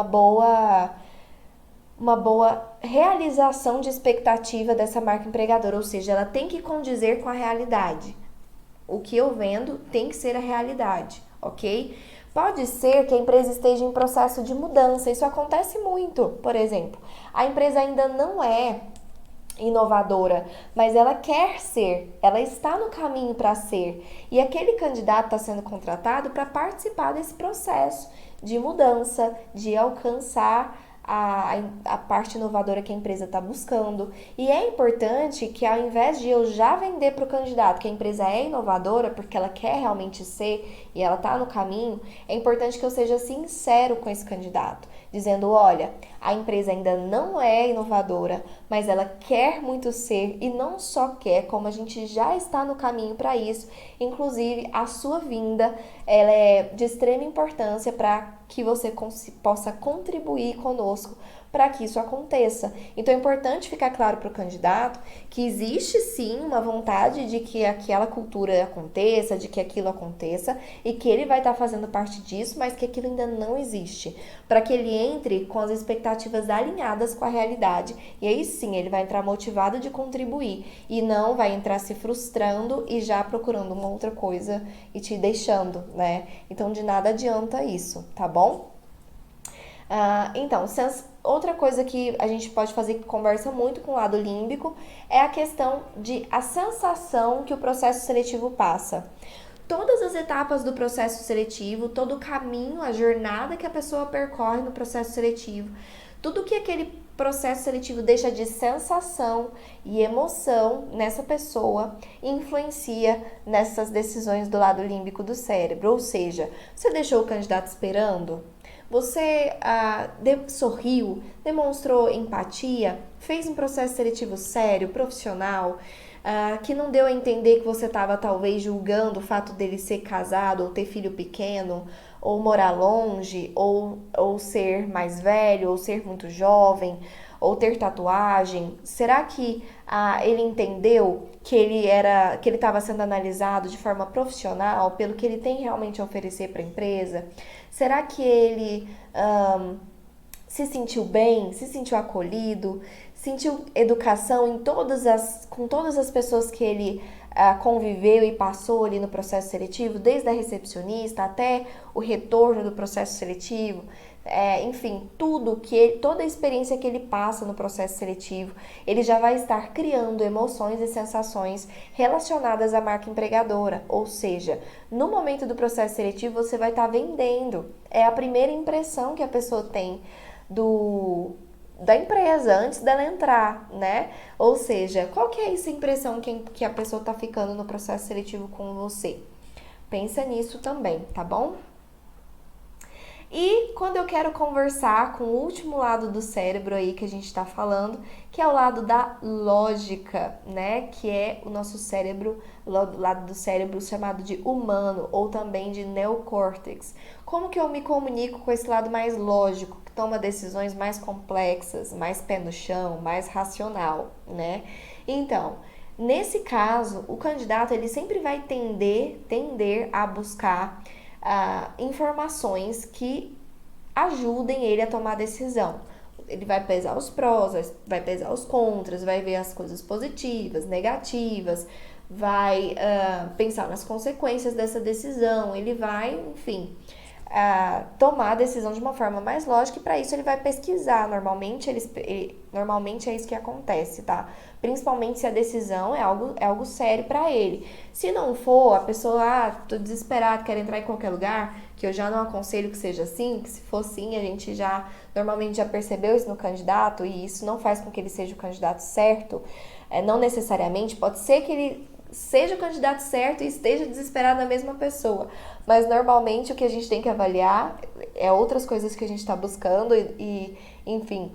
boa uma boa realização de expectativa dessa marca empregadora, ou seja, ela tem que condizer com a realidade. O que eu vendo tem que ser a realidade, ok? Pode ser que a empresa esteja em processo de mudança, isso acontece muito, por exemplo. A empresa ainda não é inovadora, mas ela quer ser, ela está no caminho para ser. E aquele candidato está sendo contratado para participar desse processo de mudança, de alcançar a parte inovadora que a empresa está buscando. E é importante que ao invés de eu já vender para o candidato que a empresa é inovadora, porque ela quer realmente ser e ela está no caminho, é importante que eu seja sincero com esse candidato, dizendo, olha, a empresa ainda não é inovadora, mas ela quer muito ser e não só quer, como a gente já está no caminho para isso. Inclusive, a sua vinda ela é de extrema importância para que você possa contribuir conosco para que isso aconteça. Então é importante ficar claro para o candidato que existe sim uma vontade de que aquela cultura aconteça, de que aquilo aconteça e que ele vai estar fazendo parte disso, mas que aquilo ainda não existe, para que ele entre com as expectativas alinhadas com a realidade. E aí sim, ele vai entrar motivado de contribuir e não vai entrar se frustrando e já procurando uma outra coisa e te deixando, né? Então de nada adianta isso, tá bom? Então, outra coisa que a gente pode fazer que conversa muito com o lado límbico é a questão de a sensação que o processo seletivo passa. Todas as etapas do processo seletivo, todo o caminho, a jornada que a pessoa percorre no processo seletivo, tudo que aquele processo seletivo deixa de sensação e emoção nessa pessoa influencia nessas decisões do lado límbico do cérebro. Ou seja, você deixou o candidato esperando? Você sorriu, demonstrou empatia, fez um processo seletivo sério, profissional, que não deu a entender que você estava talvez julgando o fato dele ser casado ou ter filho pequeno, ou morar longe, ou ser mais velho, ou ser muito jovem, ou ter tatuagem? Será que ele entendeu que ele estava sendo analisado de forma profissional pelo que ele tem realmente a oferecer para a empresa? Será que ele se sentiu bem, se sentiu acolhido, sentiu educação com todas as pessoas que ele conviveu e passou ali no processo seletivo, desde a recepcionista até o retorno do processo seletivo? Enfim, toda a experiência que ele passa no processo seletivo, ele já vai estar criando emoções e sensações relacionadas à marca empregadora. Ou seja, no momento do processo seletivo você vai estar vendendo. É a primeira impressão que a pessoa tem da empresa antes dela entrar, né? Ou seja, qual que é essa impressão que a pessoa está ficando no processo seletivo com você? Pensa nisso também, tá bom? E quando eu quero conversar com o último lado do cérebro aí que a gente está falando, que é o lado da lógica, né? Que é o nosso cérebro, o lado do cérebro chamado de humano ou também de neocórtex. Como que eu me comunico com esse lado mais lógico, que toma decisões mais complexas, mais pé no chão, mais racional, né? Então, nesse caso, o candidato ele sempre vai tender a buscar informações que ajudem ele a tomar decisão. Ele vai pesar os prós, vai pesar os contras, vai ver as coisas positivas, negativas, vai pensar nas consequências dessa decisão, ele vai, enfim, tomar a decisão de uma forma mais lógica e para isso ele vai pesquisar. Normalmente é isso que acontece, tá? Principalmente se a decisão é algo sério para ele. Se não for, a pessoa, tô desesperado, quero entrar em qualquer lugar, que eu já não aconselho que seja assim, que se for sim, a gente normalmente já percebeu isso no candidato e isso não faz com que ele seja o candidato certo. Não necessariamente, pode ser que ele seja o candidato certo e esteja desesperado na mesma pessoa. Mas normalmente o que a gente tem que avaliar é outras coisas que a gente está buscando enfim,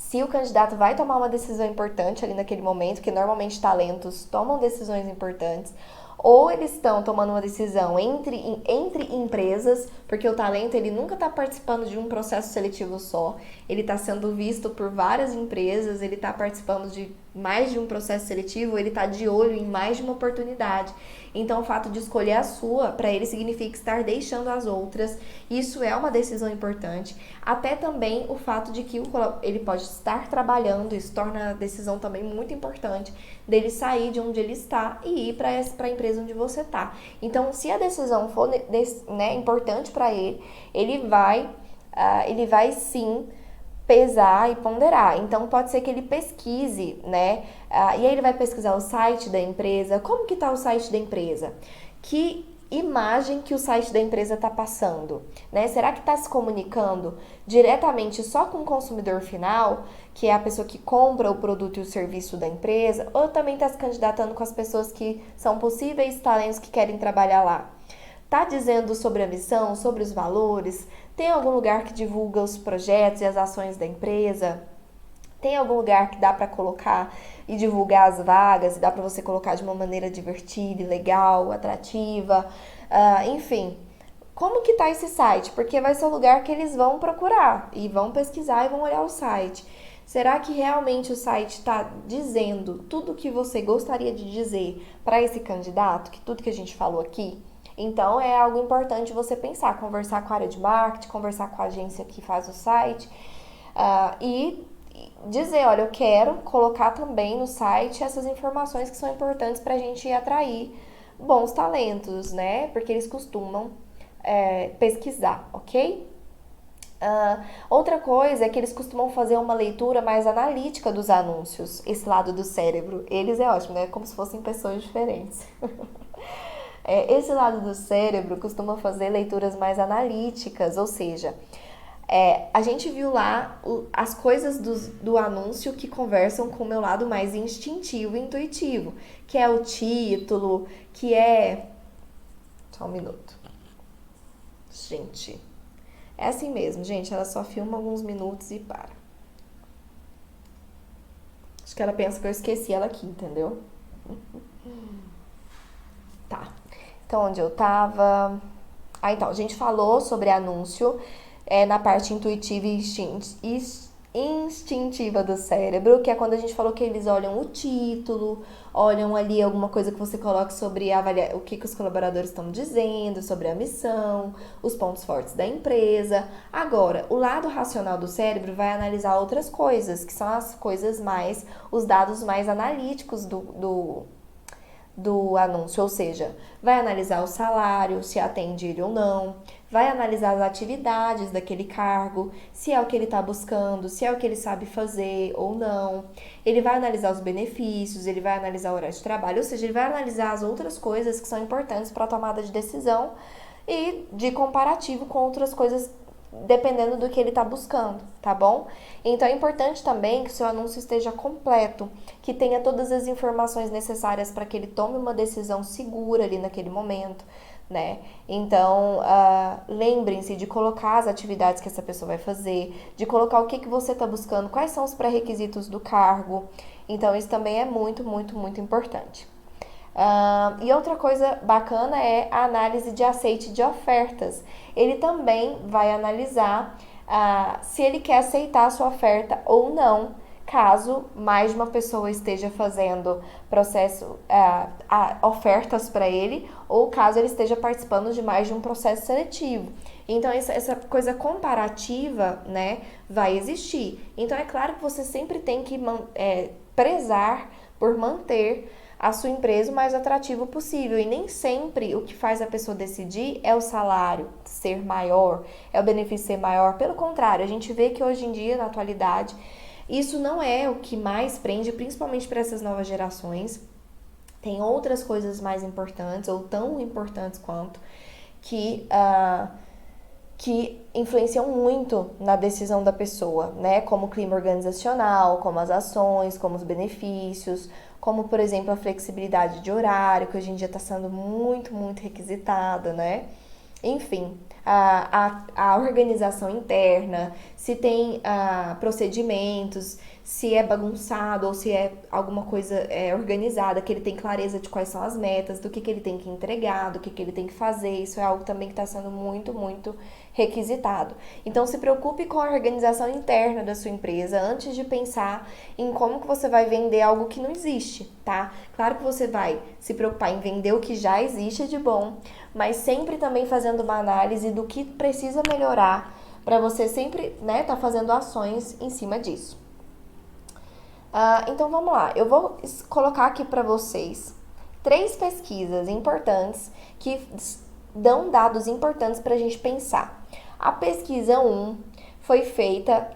se o candidato vai tomar uma decisão importante ali naquele momento, que normalmente talentos tomam decisões importantes, ou eles estão tomando uma decisão entre empresas, porque o talento ele nunca está participando de um processo seletivo só, ele está sendo visto por várias empresas, ele está participando de mais de um processo seletivo, ele está de olho em mais de uma oportunidade. Então, o fato de escolher a sua, para ele, significa estar deixando as outras. Isso é uma decisão importante. Até também o fato de que ele pode estar trabalhando, isso torna a decisão também muito importante, dele sair de onde ele está e ir para a empresa onde você está. Então, se a decisão for importante para ele, ele vai sim pesar e ponderar. Então, pode ser que ele pesquise, né? E aí ele vai pesquisar o site da empresa. Como que tá o site da empresa? Que imagem que o site da empresa está passando, né? Será que está se comunicando diretamente só com o consumidor final, que é a pessoa que compra o produto e o serviço da empresa, ou também está se candidatando com as pessoas que são possíveis talentos que querem trabalhar lá? Tá dizendo sobre a missão, sobre os valores? Tem algum lugar que divulga os projetos e as ações da empresa? Tem algum lugar que dá para colocar e divulgar as vagas e dá para você colocar de uma maneira divertida, legal, atrativa? Enfim, como que tá esse site? Porque vai ser o lugar que eles vão procurar e vão pesquisar e vão olhar o site. Será que realmente o site está dizendo tudo o que você gostaria de dizer para esse candidato, que tudo que a gente falou aqui? Então, é algo importante você pensar, conversar com a área de marketing, conversar com a agência que faz o site e dizer, olha, eu quero colocar também no site essas informações que são importantes para a gente atrair bons talentos, né? Porque eles costumam pesquisar, ok? Outra coisa é que eles costumam fazer uma leitura mais analítica dos anúncios, esse lado do cérebro. Eles é ótimo, né? Como se fossem pessoas diferentes. Esse lado do cérebro costuma fazer leituras mais analíticas, ou seja, a gente viu lá as coisas do anúncio que conversam com o meu lado mais instintivo e intuitivo, que é o título, que é... Só um minuto. Gente, é assim mesmo, gente, ela só filma alguns minutos e para. Acho que ela pensa que eu esqueci ela aqui, entendeu? Tá. Então, onde eu tava? Então, a gente falou sobre anúncio na parte intuitiva e instintiva do cérebro, que é quando a gente falou que eles olham o título, olham ali alguma coisa que você coloque sobre avaliar o que os colaboradores estão dizendo, sobre a missão, os pontos fortes da empresa. Agora, o lado racional do cérebro vai analisar outras coisas, que são as coisas mais, os dados mais analíticos do anúncio, ou seja, vai analisar o salário, se atende ele ou não, vai analisar as atividades daquele cargo, se é o que ele está buscando, se é o que ele sabe fazer ou não. Ele vai analisar os benefícios, ele vai analisar o horário de trabalho, ou seja, ele vai analisar as outras coisas que são importantes para a tomada de decisão e de comparativo com outras coisas dependendo do que ele está buscando, tá bom? Então é importante também que o seu anúncio esteja completo, que tenha todas as informações necessárias para que ele tome uma decisão segura ali naquele momento, né? Então, lembrem-se de colocar as atividades que essa pessoa vai fazer, de colocar o que você está buscando, quais são os pré-requisitos do cargo. Então, isso também é muito, muito, muito importante. E outra coisa bacana é a análise de aceite de ofertas. Ele também vai analisar se ele quer aceitar a sua oferta ou não, caso mais de uma pessoa esteja fazendo ofertas para ele, ou caso ele esteja participando de mais de um processo seletivo. Então, essa coisa comparativa, né, vai existir. Então, é claro que você sempre tem que prezar por manter a sua empresa o mais atrativo possível. E nem sempre o que faz a pessoa decidir é o salário ser maior, é o benefício ser maior. Pelo contrário, a gente vê que hoje em dia, na atualidade, isso não é o que mais prende, principalmente para essas novas gerações. Tem outras coisas mais importantes, ou tão importantes quanto, que influenciam muito na decisão da pessoa, né? Como o clima organizacional, como as ações, como os benefícios, como, por exemplo, a flexibilidade de horário, que hoje em dia está sendo muito, muito requisitada, né? enfim, a organização interna, se tem procedimentos, se é bagunçado ou se é alguma coisa organizada, que ele tem clareza de quais são as metas, do que ele tem que entregar, do que ele tem que fazer. Isso é algo também que está sendo muito, muito requisitado. Então, se preocupe com a organização interna da sua empresa antes de pensar em como que você vai vender algo que não existe, tá? Claro que você vai se preocupar em vender o que já existe de bom, mas sempre também fazendo uma análise do que precisa melhorar para você sempre, né, tá fazendo ações em cima disso. Então vamos lá, eu vou colocar aqui para vocês 3 pesquisas importantes que dão dados importantes para a gente pensar. A pesquisa 1 foi feita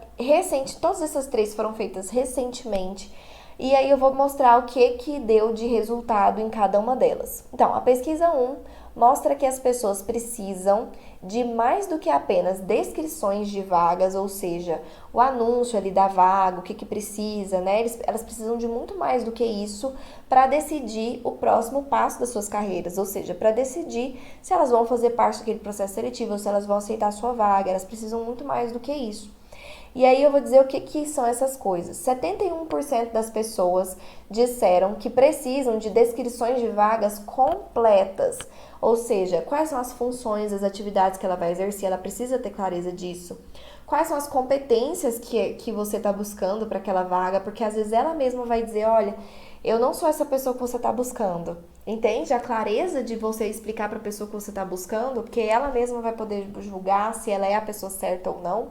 todas essas 3 foram feitas recentemente, e aí eu vou mostrar o que deu de resultado em cada uma delas. Então, a pesquisa 1 mostra que as pessoas precisam de mais do que apenas descrições de vagas, ou seja, o anúncio ali da vaga, o que precisa, né? Elas precisam de muito mais do que isso para decidir o próximo passo das suas carreiras, ou seja, para decidir se elas vão fazer parte daquele processo seletivo ou se elas vão aceitar a sua vaga. Elas precisam muito mais do que isso. E aí eu vou dizer o que são essas coisas. 71% das pessoas disseram que precisam de descrições de vagas completas. Ou seja, quais são as funções, as atividades que ela vai exercer, ela precisa ter clareza disso. Quais são as competências que você está buscando para aquela vaga, porque às vezes ela mesma vai dizer, olha, eu não sou essa pessoa que você está buscando. Entende? A clareza de você explicar para a pessoa que você está buscando, porque ela mesma vai poder julgar se ela é a pessoa certa ou não.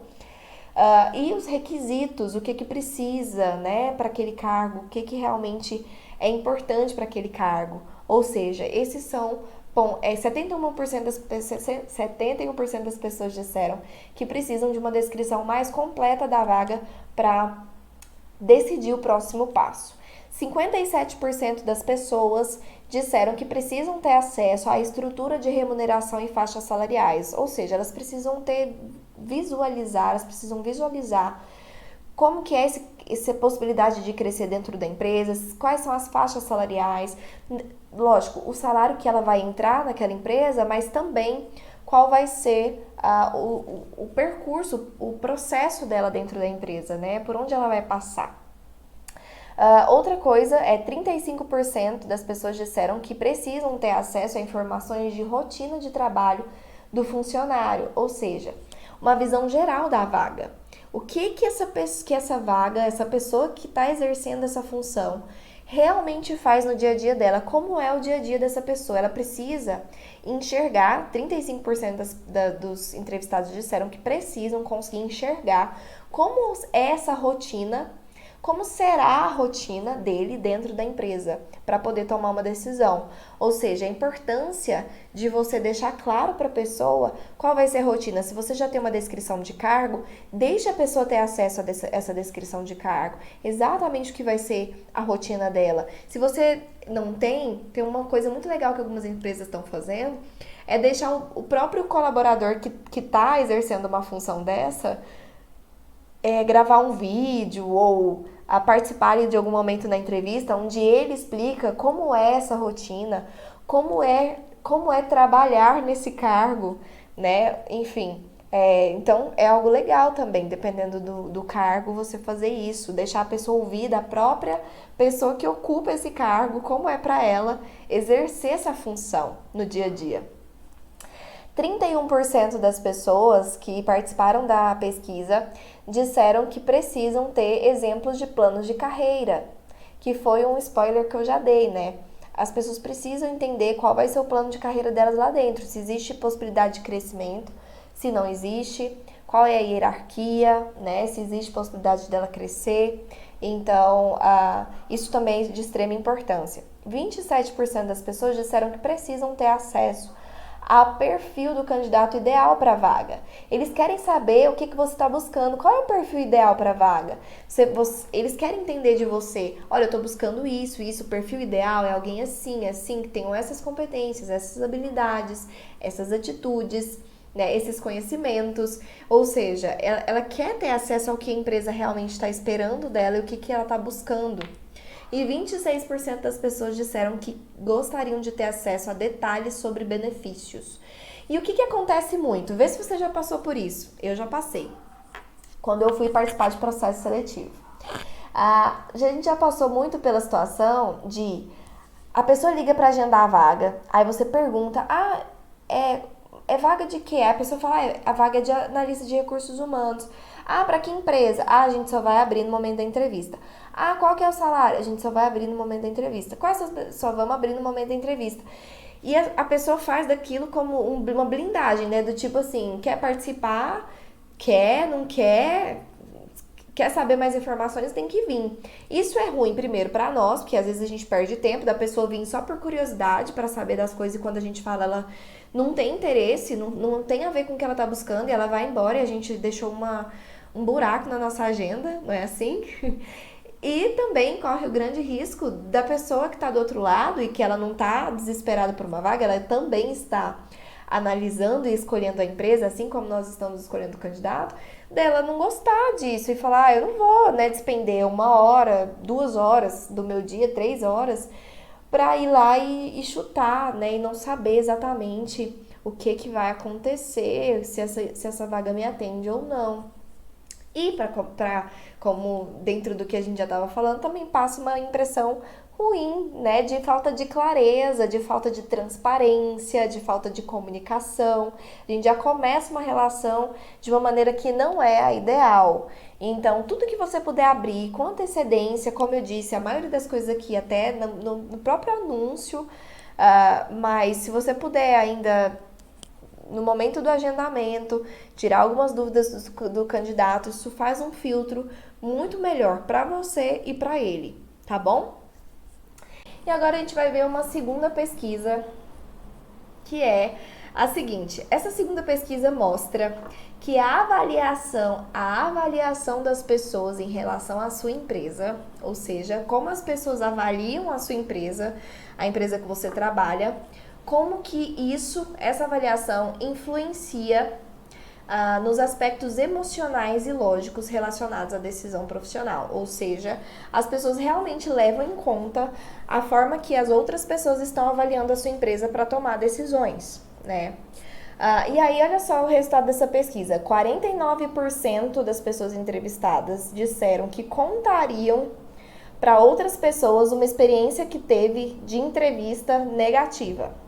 E os requisitos, o que precisa, né, para aquele cargo, o que realmente é importante para aquele cargo. Ou seja, esses são. Bom, 71% das pessoas disseram que precisam de uma descrição mais completa da vaga para decidir o próximo passo. 57% das pessoas disseram que precisam ter acesso à estrutura de remuneração e faixas salariais, ou seja, elas precisam elas precisam visualizar como que é essa possibilidade de crescer dentro da empresa, quais são as faixas salariais, lógico, o salário que ela vai entrar naquela empresa, mas também qual vai ser o percurso, o processo dela dentro da empresa, né? Por onde ela vai passar. Outra coisa 35% das pessoas disseram que precisam ter acesso a informações de rotina de trabalho do funcionário, ou seja, uma visão geral da vaga. O que essa pessoa que está exercendo essa função realmente faz no dia a dia dela, como é o dia a dia dessa pessoa. Ela precisa enxergar, 35% dos entrevistados disseram que precisam conseguir enxergar como é essa rotina, como será a rotina dele dentro da empresa para poder tomar uma decisão. Ou seja, a importância de você deixar claro para a pessoa qual vai ser a rotina. Se você já tem uma descrição de cargo, deixe a pessoa ter acesso a essa descrição de cargo, exatamente o que vai ser a rotina dela. Se você não tem uma coisa muito legal que algumas empresas estão fazendo, é deixar o próprio colaborador que está exercendo uma função dessa gravar um vídeo ou a participar de algum momento na entrevista onde ele explica como é essa rotina, como é trabalhar nesse cargo, né? Enfim, então é algo legal também, dependendo do cargo, você fazer isso, deixar a pessoa ouvir da própria pessoa que ocupa esse cargo, como é para ela exercer essa função no dia a dia. 31% das pessoas que participaram da pesquisa disseram que precisam ter exemplos de planos de carreira, que foi um spoiler que eu já dei, né? As pessoas precisam entender qual vai ser o plano de carreira delas lá dentro, se existe possibilidade de crescimento, se não existe, qual é a hierarquia, né? Se existe possibilidade dela crescer. Então, isso também é de extrema importância. 27% das pessoas disseram que precisam ter acesso ao perfil do candidato ideal para a vaga. Eles querem saber o que você está buscando, qual é o perfil ideal para a vaga. Eles querem entender de você, olha, eu estou buscando isso, o perfil ideal é alguém assim, que tenham essas competências, essas habilidades, essas atitudes, né, esses conhecimentos. Ou seja, ela quer ter acesso ao que a empresa realmente está esperando dela e o que ela está buscando. E 26% das pessoas disseram que gostariam de ter acesso a detalhes sobre benefícios. E o que que acontece muito? Vê se você já passou por isso. Eu já passei. Quando eu fui participar de processo seletivo. A gente já passou muito pela situação de a pessoa liga para agendar a vaga, aí você pergunta, é vaga de quê? Aí a pessoa fala, a vaga é de analista de recursos humanos. Para que empresa? A gente só vai abrir no momento da entrevista. Qual que é o salário? A gente só vai abrir no momento da entrevista. Só vamos abrir no momento da entrevista. E a pessoa faz daquilo como uma blindagem, né? Do tipo assim, quer participar, quer, não quer saber mais informações, tem que vir. Isso é ruim, primeiro, para nós, porque às vezes a gente perde tempo da pessoa vir só por curiosidade para saber das coisas e quando a gente fala, ela não tem interesse, não tem a ver com o que ela tá buscando e ela vai embora e a gente deixou um buraco na nossa agenda, não é assim? E também corre o grande risco da pessoa que está do outro lado e que ela não está desesperada por uma vaga, ela também está analisando e escolhendo a empresa, assim como nós estamos escolhendo o candidato, dela não gostar disso e falar, eu não vou, né, despender 1 hora, 2 horas do meu dia, 3 horas, para ir lá e chutar, né, e não saber exatamente o que vai acontecer, se essa vaga me atende ou não. E como dentro do que a gente já estava falando, também passa uma impressão ruim, né? De falta de clareza, de falta de transparência, de falta de comunicação. A gente já começa uma relação de uma maneira que não é a ideal. Então, tudo que você puder abrir com antecedência, como eu disse, a maioria das coisas aqui até no próprio anúncio, mas se você puder ainda no momento do agendamento, tirar algumas dúvidas do candidato, isso faz um filtro muito melhor para você e para ele, tá bom? E agora a gente vai ver uma segunda pesquisa, que é a seguinte. Essa segunda pesquisa mostra que a avaliação das pessoas em relação à sua empresa, ou seja, como as pessoas avaliam a sua empresa, a empresa que você trabalha, como que essa avaliação influencia nos aspectos emocionais e lógicos relacionados à decisão profissional. Ou seja, as pessoas realmente levam em conta a forma que as outras pessoas estão avaliando a sua empresa para tomar decisões, né? E aí, olha só o resultado dessa pesquisa. 49% das pessoas entrevistadas disseram que contariam para outras pessoas uma experiência que teve de entrevista negativa.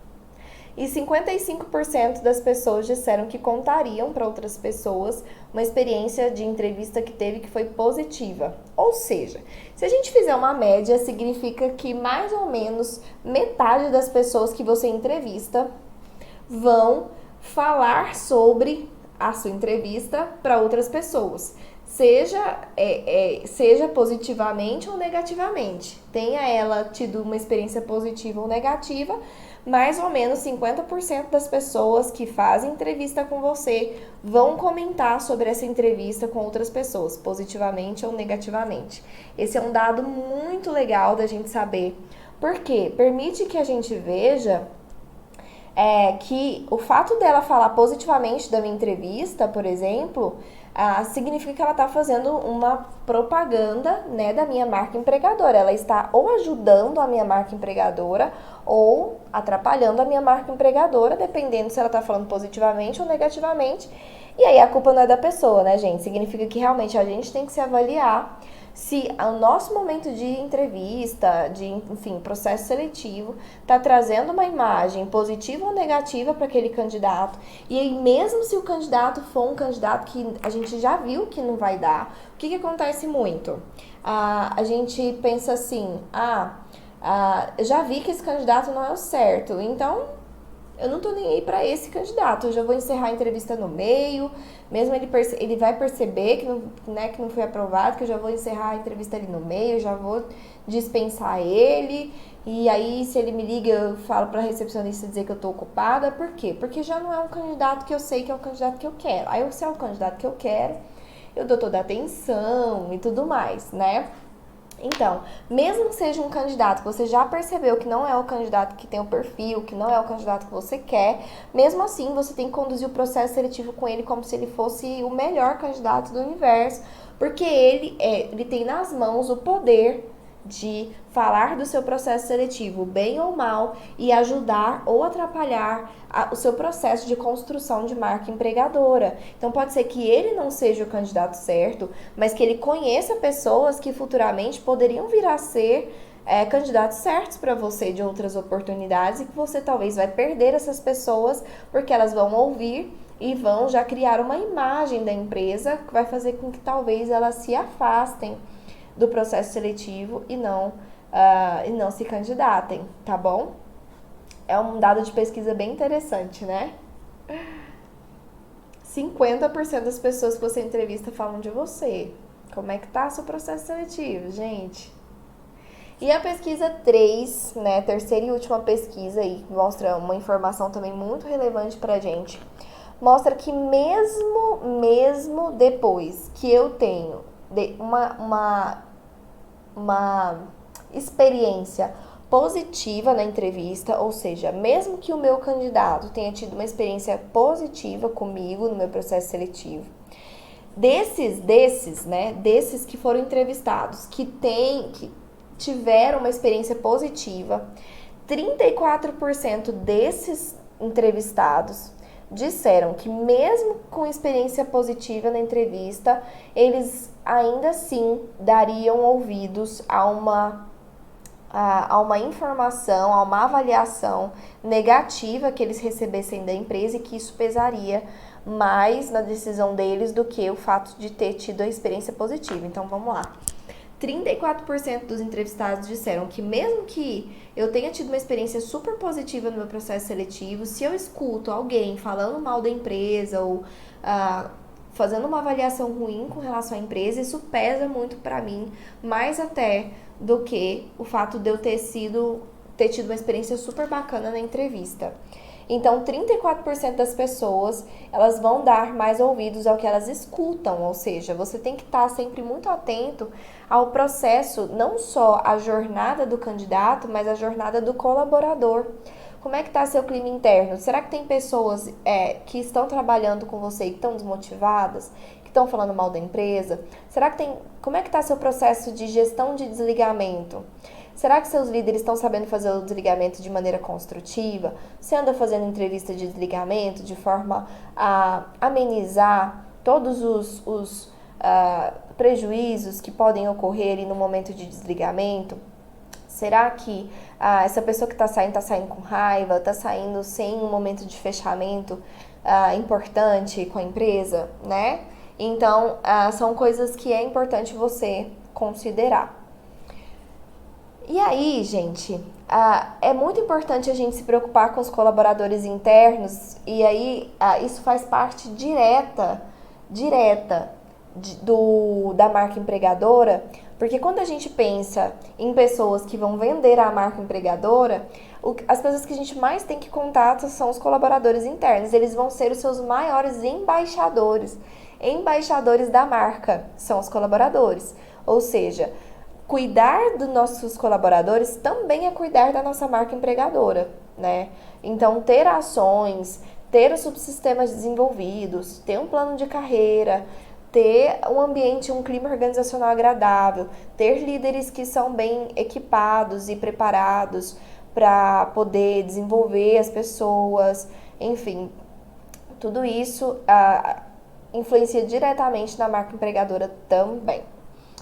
E 55% das pessoas disseram que contariam para outras pessoas uma experiência de entrevista que teve que foi positiva. Ou seja, se a gente fizer uma média, significa que mais ou menos metade das pessoas que você entrevista vão falar sobre a sua entrevista para outras pessoas. Seja positivamente ou negativamente. Tenha ela tido uma experiência positiva ou negativa, mais ou menos 50% das pessoas que fazem entrevista com você vão comentar sobre essa entrevista com outras pessoas, positivamente ou negativamente. Esse é um dado muito legal da gente saber, porque permite que a gente veja que o fato dela falar positivamente da minha entrevista, por exemplo, significa que ela está fazendo uma propaganda, né, da minha marca empregadora. Ela está ou ajudando a minha marca empregadora ou atrapalhando a minha marca empregadora, dependendo se ela está falando positivamente ou negativamente. E aí a culpa não é da pessoa, né, gente? Significa que realmente a gente tem que se avaliar se o nosso momento de entrevista, enfim, processo seletivo, está trazendo uma imagem positiva ou negativa para aquele candidato. E aí, mesmo se o candidato for um candidato que a gente já viu que não vai dar, o que acontece muito? A gente pensa assim, já vi que esse candidato não é o certo, então eu não tô nem aí pra esse candidato, eu já vou encerrar a entrevista no meio, mesmo ele vai perceber que não foi aprovado, que eu já vou encerrar a entrevista ali no meio, já vou dispensar ele, e aí se ele me liga eu falo pra recepcionista dizer que eu tô ocupada, por quê? Porque já não é um candidato que eu sei que é o candidato que eu quero, aí se é o candidato que eu quero, eu dou toda a atenção e tudo mais, né? Então, mesmo que seja um candidato que você já percebeu que não é o candidato que tem o perfil, que não é o candidato que você quer, mesmo assim você tem que conduzir o processo seletivo com ele como se ele fosse o melhor candidato do universo, porque ele tem nas mãos o poder de falar do seu processo seletivo, bem ou mal, e ajudar ou atrapalhar o seu processo de construção de marca empregadora. Então pode ser que ele não seja o candidato certo, mas que ele conheça pessoas que futuramente poderiam vir a ser candidatos certos para você de outras oportunidades, e que você talvez vai perder essas pessoas porque elas vão ouvir e vão já criar uma imagem da empresa que vai fazer com que talvez elas se afastem do processo seletivo e não se candidatem, tá bom? É um dado de pesquisa bem interessante, né? 50% das pessoas que você entrevista falam de você. Como é que tá seu processo seletivo, gente? E a pesquisa 3, né, terceira e última pesquisa aí, mostra uma informação também muito relevante pra gente. Mostra que mesmo depois que eu tenho uma experiência positiva na entrevista, ou seja, mesmo que o meu candidato tenha tido uma experiência positiva comigo no meu processo seletivo, desses que foram entrevistados, que tiveram uma experiência positiva, 34% desses entrevistados disseram que mesmo com experiência positiva na entrevista, eles ainda assim dariam ouvidos a uma informação, a uma avaliação negativa que eles recebessem da empresa, e que isso pesaria mais na decisão deles do que o fato de ter tido a experiência positiva. Então vamos lá. 34% dos entrevistados disseram que mesmo que eu tenha tido uma experiência super positiva no meu processo seletivo, se eu escuto alguém falando mal da empresa ou fazendo uma avaliação ruim com relação à empresa, isso pesa muito para mim, mais até do que o fato de eu ter tido uma experiência super bacana na entrevista. Então, 34% das pessoas, elas vão dar mais ouvidos ao que elas escutam, ou seja, você tem que estar sempre muito atento ao processo, não só a jornada do candidato, mas a jornada do colaborador. Como é que está seu clima interno? Será que tem pessoas que estão trabalhando com você e que estão desmotivadas, que estão falando mal da empresa? Como é que está seu processo de gestão de desligamento? Será que seus líderes estão sabendo fazer o desligamento de maneira construtiva? Você anda fazendo entrevista de desligamento de forma a amenizar todos os prejuízos que podem ocorrer no momento de desligamento? Será que essa pessoa que está saindo com raiva, está saindo sem um momento de fechamento importante com a empresa, né? Então, são coisas que é importante você considerar. E aí, gente, é muito importante a gente se preocupar com os colaboradores internos, e aí isso faz parte direta da marca empregadora, porque quando a gente pensa em pessoas que vão vender a marca empregadora, as pessoas que a gente mais tem que contato são os colaboradores internos. Eles vão ser os seus maiores embaixadores. Embaixadores da marca são os colaboradores. Ou seja, cuidar dos nossos colaboradores também é cuidar da nossa marca empregadora, né? Então, ter ações, ter os subsistemas desenvolvidos, ter um plano de carreira, ter um ambiente, um clima organizacional agradável, ter líderes que são bem equipados e preparados para poder desenvolver as pessoas, enfim, tudo isso influencia diretamente na marca empregadora também.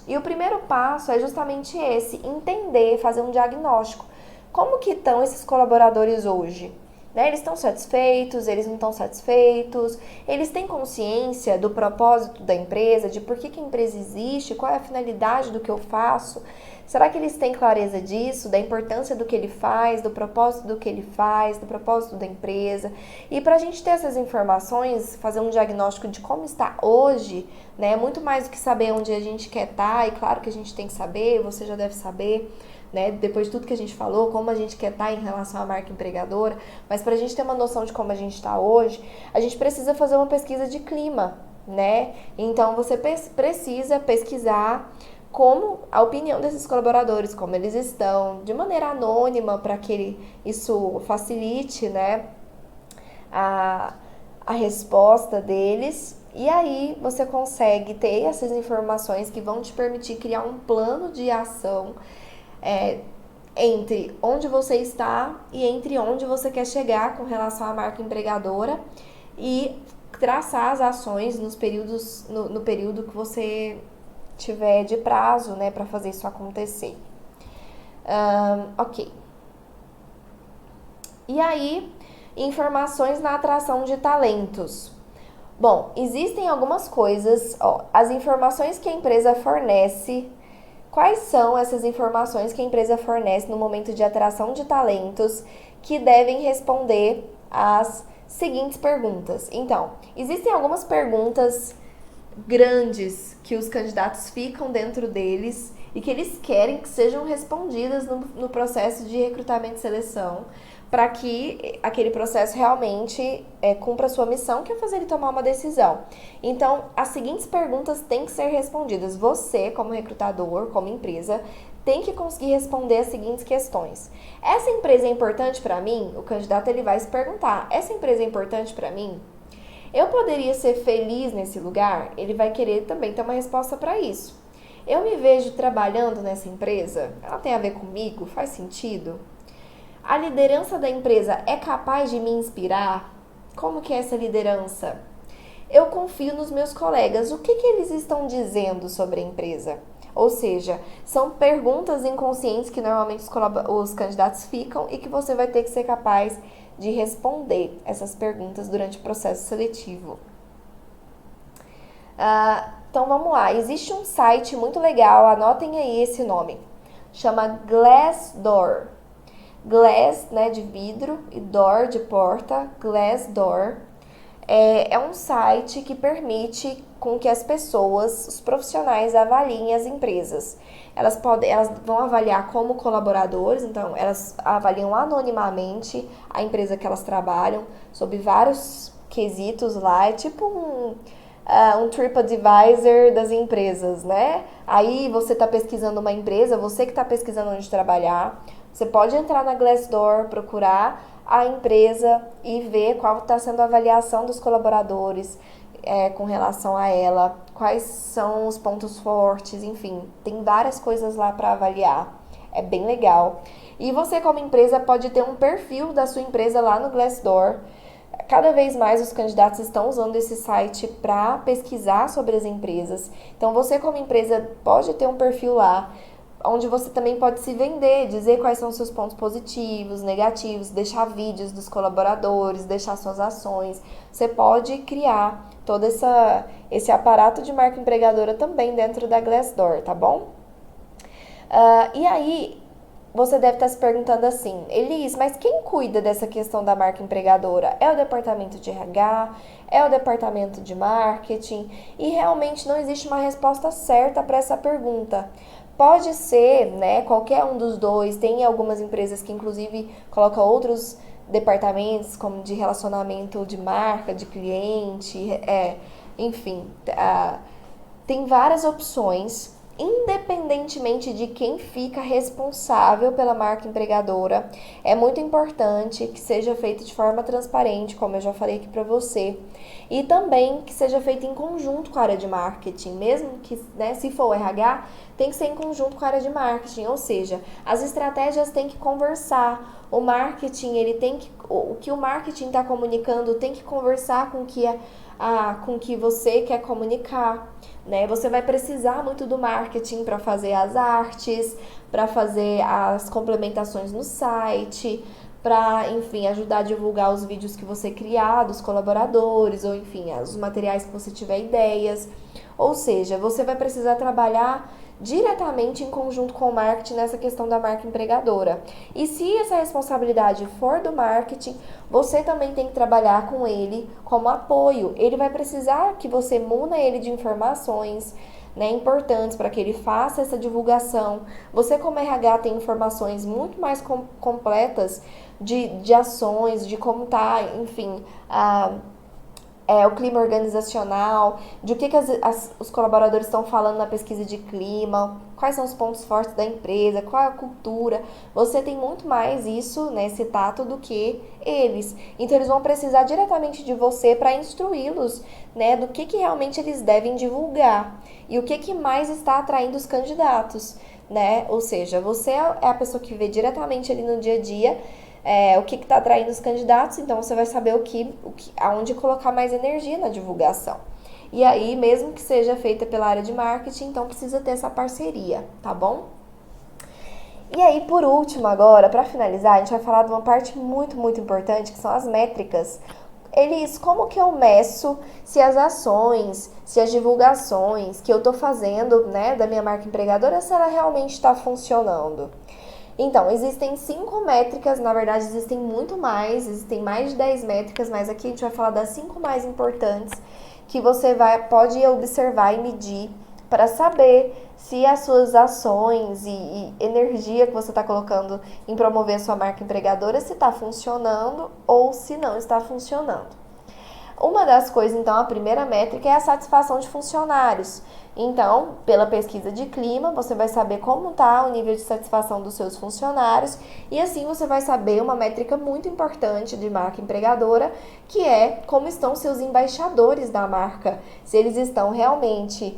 E o primeiro passo é justamente esse, entender, fazer um diagnóstico. Como que estão esses colaboradores hoje? Né? Eles estão satisfeitos? Eles não estão satisfeitos? Eles têm consciência do propósito da empresa, de por que a empresa existe, qual é a finalidade do que eu faço? Será que eles têm clareza disso, da importância do que ele faz, do propósito do que ele faz, do propósito da empresa? E para a gente ter essas informações, fazer um diagnóstico de como está hoje, né? Muito mais do que saber onde a gente quer estar, e claro que a gente tem que saber, você já deve saber, né? Depois de tudo que a gente falou, como a gente quer estar em relação à marca empregadora, mas para a gente ter uma noção de como a gente está hoje, a gente precisa fazer uma pesquisa de clima, né? Então você precisa pesquisar como a opinião desses colaboradores, como eles estão, de maneira anônima, para que isso facilite, né, a resposta deles. E aí você consegue ter essas informações que vão te permitir criar um plano de ação entre onde você está e entre onde você quer chegar com relação à marca empregadora e traçar as ações nos períodos, no período que você tiver de prazo, né, para fazer isso acontecer. Ok. E aí, informações na atração de talentos. Bom, existem algumas coisas, as informações que a empresa fornece. Quais são essas informações que a empresa fornece no momento de atração de talentos que devem responder às seguintes perguntas? Então, existem algumas perguntas grandes que os candidatos ficam dentro deles e que eles querem que sejam respondidas no processo de recrutamento e seleção, para que aquele processo realmente cumpra a sua missão, que é fazer ele tomar uma decisão. Então, as seguintes perguntas têm que ser respondidas. Você, como recrutador, como empresa, tem que conseguir responder as seguintes questões. Essa empresa é importante para mim? O candidato ele vai se perguntar, essa empresa é importante para mim? Eu poderia ser feliz nesse lugar? Ele vai querer também ter uma resposta para isso. Eu me vejo trabalhando nessa empresa? Ela tem a ver comigo? Faz sentido? A liderança da empresa é capaz de me inspirar? Como que é essa liderança? Eu confio nos meus colegas. O que eles estão dizendo sobre a empresa? Ou seja, são perguntas inconscientes que normalmente os candidatos ficam e que você vai ter que ser capaz de responder essas perguntas durante o processo seletivo. Então vamos lá, existe um site muito legal, anotem aí esse nome, chama Glassdoor. Glass, né, de vidro, e door, de porta, Glassdoor. É um site que permite com que as pessoas, os profissionais, avaliem as empresas. Elas vão avaliar como colaboradores, então elas avaliam anonimamente a empresa que elas trabalham, sob vários quesitos lá, é tipo um TripAdvisor das empresas, né? Aí você está pesquisando uma empresa, você que está pesquisando onde trabalhar, você pode entrar na Glassdoor, procurar a empresa e ver qual está sendo a avaliação dos colaboradores com relação a ela, quais são os pontos fortes, enfim, tem várias coisas lá para avaliar. É bem legal. E você, como empresa, pode ter um perfil da sua empresa lá no Glassdoor. Cada vez mais os candidatos estão usando esse site para pesquisar sobre as empresas. Então, você, como empresa, pode ter um perfil lá, onde você também pode se vender, dizer quais são os seus pontos positivos, negativos, deixar vídeos dos colaboradores, deixar suas ações. Você pode criar todo esse aparato de marca empregadora também dentro da Glassdoor, tá bom? E aí, você deve estar se perguntando assim, Elis, mas quem cuida dessa questão da marca empregadora? É o departamento de RH? É o departamento de marketing? E realmente não existe uma resposta certa para essa pergunta. Pode ser, né, qualquer um dos dois. Tem algumas empresas que inclusive colocam outros departamentos, como de relacionamento de marca, de cliente, enfim, tem várias opções, independentemente de quem fica responsável pela marca empregadora. É muito importante que seja feito de forma transparente, como eu já falei aqui para você, e também que seja feito em conjunto com a área de marketing, mesmo que, né, se for o RH, tem que ser em conjunto com a área de marketing, ou seja, as estratégias têm que conversar, o marketing, ele tem que, o que o marketing está comunicando tem que conversar com o que você quer comunicar, né? Você vai precisar muito do marketing para fazer as artes, para fazer as complementações no site, para, enfim, ajudar a divulgar os vídeos que você criar dos colaboradores, ou enfim, os materiais que você tiver ideias. Ou seja, você vai precisar trabalhar diretamente em conjunto com o marketing nessa questão da marca empregadora. E se essa responsabilidade for do marketing, você também tem que trabalhar com ele como apoio. Ele vai precisar que você muna ele de informações, né, importantes para que ele faça essa divulgação. Você, como RH, tem informações muito mais completas de ações, de como tá, enfim, o clima organizacional, de o que os colaboradores estão falando na pesquisa de clima, quais são os pontos fortes da empresa, qual é a cultura. Você tem muito mais isso, né, esse tato, do que eles. Então, eles vão precisar diretamente de você para instruí-los, né, do que realmente eles devem divulgar e o que mais está atraindo os candidatos. né? Ou seja, você é a pessoa que vê diretamente ali no dia a dia o que está atraindo os candidatos, então você vai saber aonde colocar mais energia na divulgação. E aí, mesmo que seja feita pela área de marketing, então precisa ter essa parceria, tá bom? E aí, por último, agora, para finalizar, a gente vai falar de uma parte muito, muito importante, que são as métricas. Como que eu meço se as ações, se as divulgações que eu tô fazendo, né, da minha marca empregadora, se ela realmente está funcionando? Então, existem 5 métricas, na verdade existem muito mais, existem mais de 10 métricas, mas aqui a gente vai falar das 5 mais importantes que você pode observar e medir para saber se as suas ações e energia que você está colocando em promover a sua marca empregadora, se está funcionando ou se não está funcionando. Uma das coisas, então, a primeira métrica é a satisfação de funcionários. Então, pela pesquisa de clima, você vai saber como está o nível de satisfação dos seus funcionários e assim você vai saber uma métrica muito importante de marca empregadora, que é como estão seus embaixadores da marca, se eles estão realmente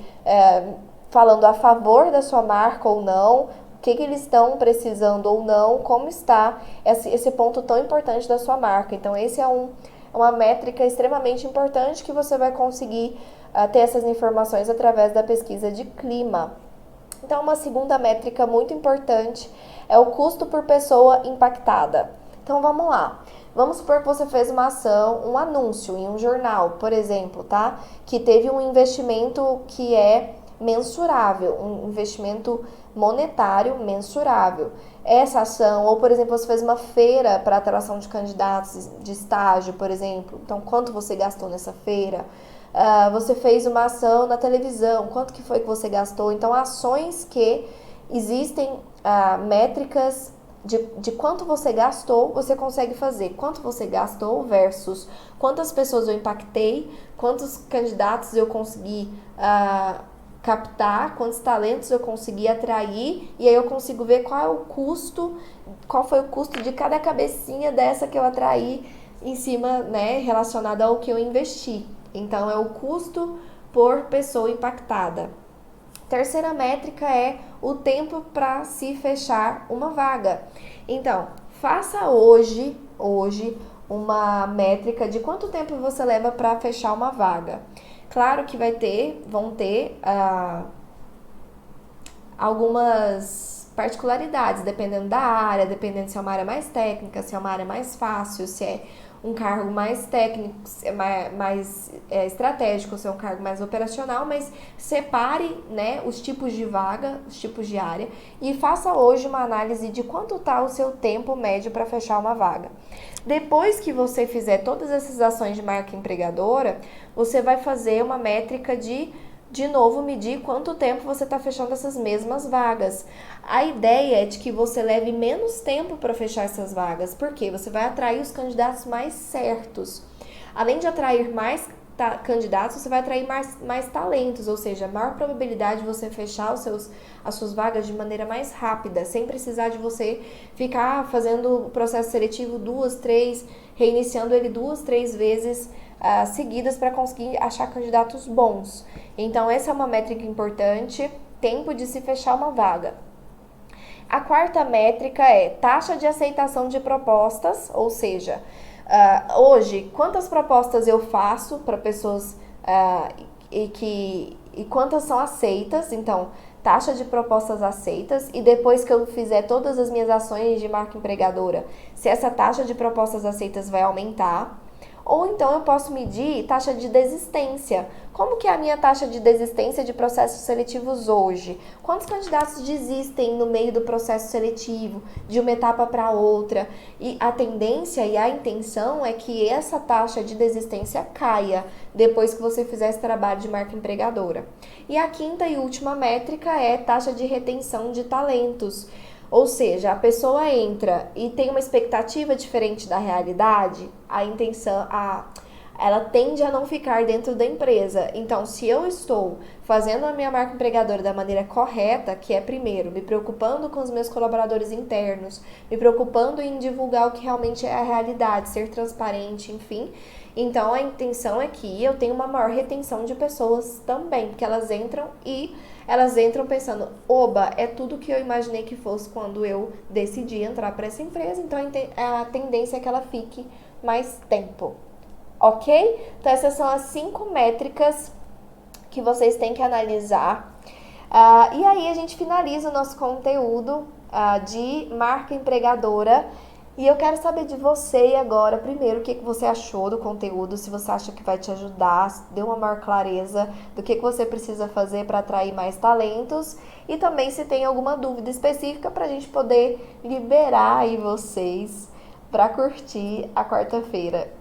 falando a favor da sua marca ou não, o que eles estão precisando ou não, como está esse ponto tão importante da sua marca. Então, esse é uma métrica extremamente importante que você vai conseguir ter essas informações através da pesquisa de clima. Então, uma segunda métrica muito importante é o custo por pessoa impactada. Então, vamos lá. Vamos supor que você fez uma ação, um anúncio em um jornal, por exemplo, tá? Que teve um investimento que é mensurável, um investimento monetário mensurável. Essa ação, ou por exemplo, você fez uma feira para atração de candidatos de estágio, por exemplo, então quanto você gastou nessa feira? Você fez uma ação na televisão, quanto que foi que você gastou? Então, ações que existem métricas de quanto você gastou, você consegue fazer. Quanto você gastou versus quantas pessoas eu impactei, quantos candidatos eu consegui captar, quantos talentos eu consegui atrair, e aí eu consigo ver qual foi o custo de cada cabecinha dessa que eu atraí em cima, né, relacionada ao que eu investi. Então, é o custo por pessoa impactada. Terceira métrica é o tempo para se fechar uma vaga. Então, faça hoje uma métrica de quanto tempo você leva para fechar uma vaga. Claro que vão ter algumas particularidades, dependendo da área, dependendo se é uma área mais técnica, se é uma área mais fácil, se é um cargo mais técnico, mais estratégico, se é um cargo mais operacional, mas separe, né, os tipos de vaga, os tipos de área e faça hoje uma análise de quanto está o seu tempo médio para fechar uma vaga. Depois que você fizer todas essas ações de marca empregadora, você vai fazer uma métrica de novo, medir quanto tempo você está fechando essas mesmas vagas. A ideia é de que você leve menos tempo para fechar essas vagas, porque você vai atrair os candidatos mais certos. Além de atrair mais candidatos, você vai atrair mais talentos, ou seja, maior probabilidade de você fechar as suas vagas de maneira mais rápida, sem precisar de você ficar fazendo o processo seletivo reiniciando ele 2, 3 vezes seguidas para conseguir achar candidatos bons. Então, essa é uma métrica importante, tempo de se fechar uma vaga. A quarta métrica é taxa de aceitação de propostas, ou seja, hoje, quantas propostas eu faço para pessoas e quantas são aceitas, então, taxa de propostas aceitas, e depois que eu fizer todas as minhas ações de marca empregadora, se essa taxa de propostas aceitas vai aumentar. Ou então eu posso medir taxa de desistência. Como que é a minha taxa de desistência de processos seletivos hoje? Quantos candidatos desistem no meio do processo seletivo, de uma etapa para outra? E a tendência e a intenção é que essa taxa de desistência caia depois que você fizer esse trabalho de marca empregadora. E a quinta e última métrica é taxa de retenção de talentos. Ou seja, a pessoa entra e tem uma expectativa diferente da realidade, ela tende a não ficar dentro da empresa. Então, se eu estou fazendo a minha marca empregadora da maneira correta, que é primeiro, me preocupando com os meus colaboradores internos, me preocupando em divulgar o que realmente é a realidade, ser transparente, enfim. Então, a intenção é que eu tenha uma maior retenção de pessoas também, porque elas entram pensando, oba, é tudo que eu imaginei que fosse quando eu decidi entrar para essa empresa, então a tendência é que ela fique mais tempo, ok? Então essas são as 5 métricas que vocês têm que analisar. E aí a gente finaliza o nosso conteúdo de marca empregadora. E eu quero saber de você agora, primeiro, o que você achou do conteúdo, se você acha que vai te ajudar, se deu uma maior clareza do que você precisa fazer para atrair mais talentos e também se tem alguma dúvida específica para a gente poder liberar aí vocês para curtir a quarta-feira.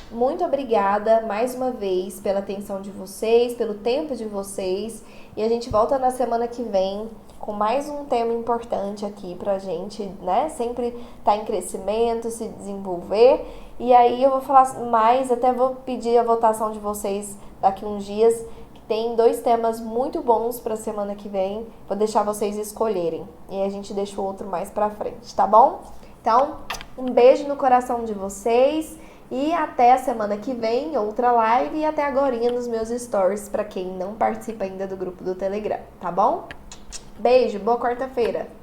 Muito obrigada mais uma vez pela atenção de vocês, pelo tempo de vocês e a gente volta na semana que vem com mais um tema importante aqui pra gente, né? Sempre tá em crescimento, se desenvolver. E aí eu vou falar mais, até vou pedir a votação de vocês daqui uns dias, que tem 2 temas muito bons pra semana que vem. Vou deixar vocês escolherem. E aí a gente deixa o outro mais pra frente, tá bom? Então, um beijo no coração de vocês. E até a semana que vem, outra live. E até agorinha nos meus stories, pra quem não participa ainda do grupo do Telegram, tá bom? Beijo, boa quarta-feira!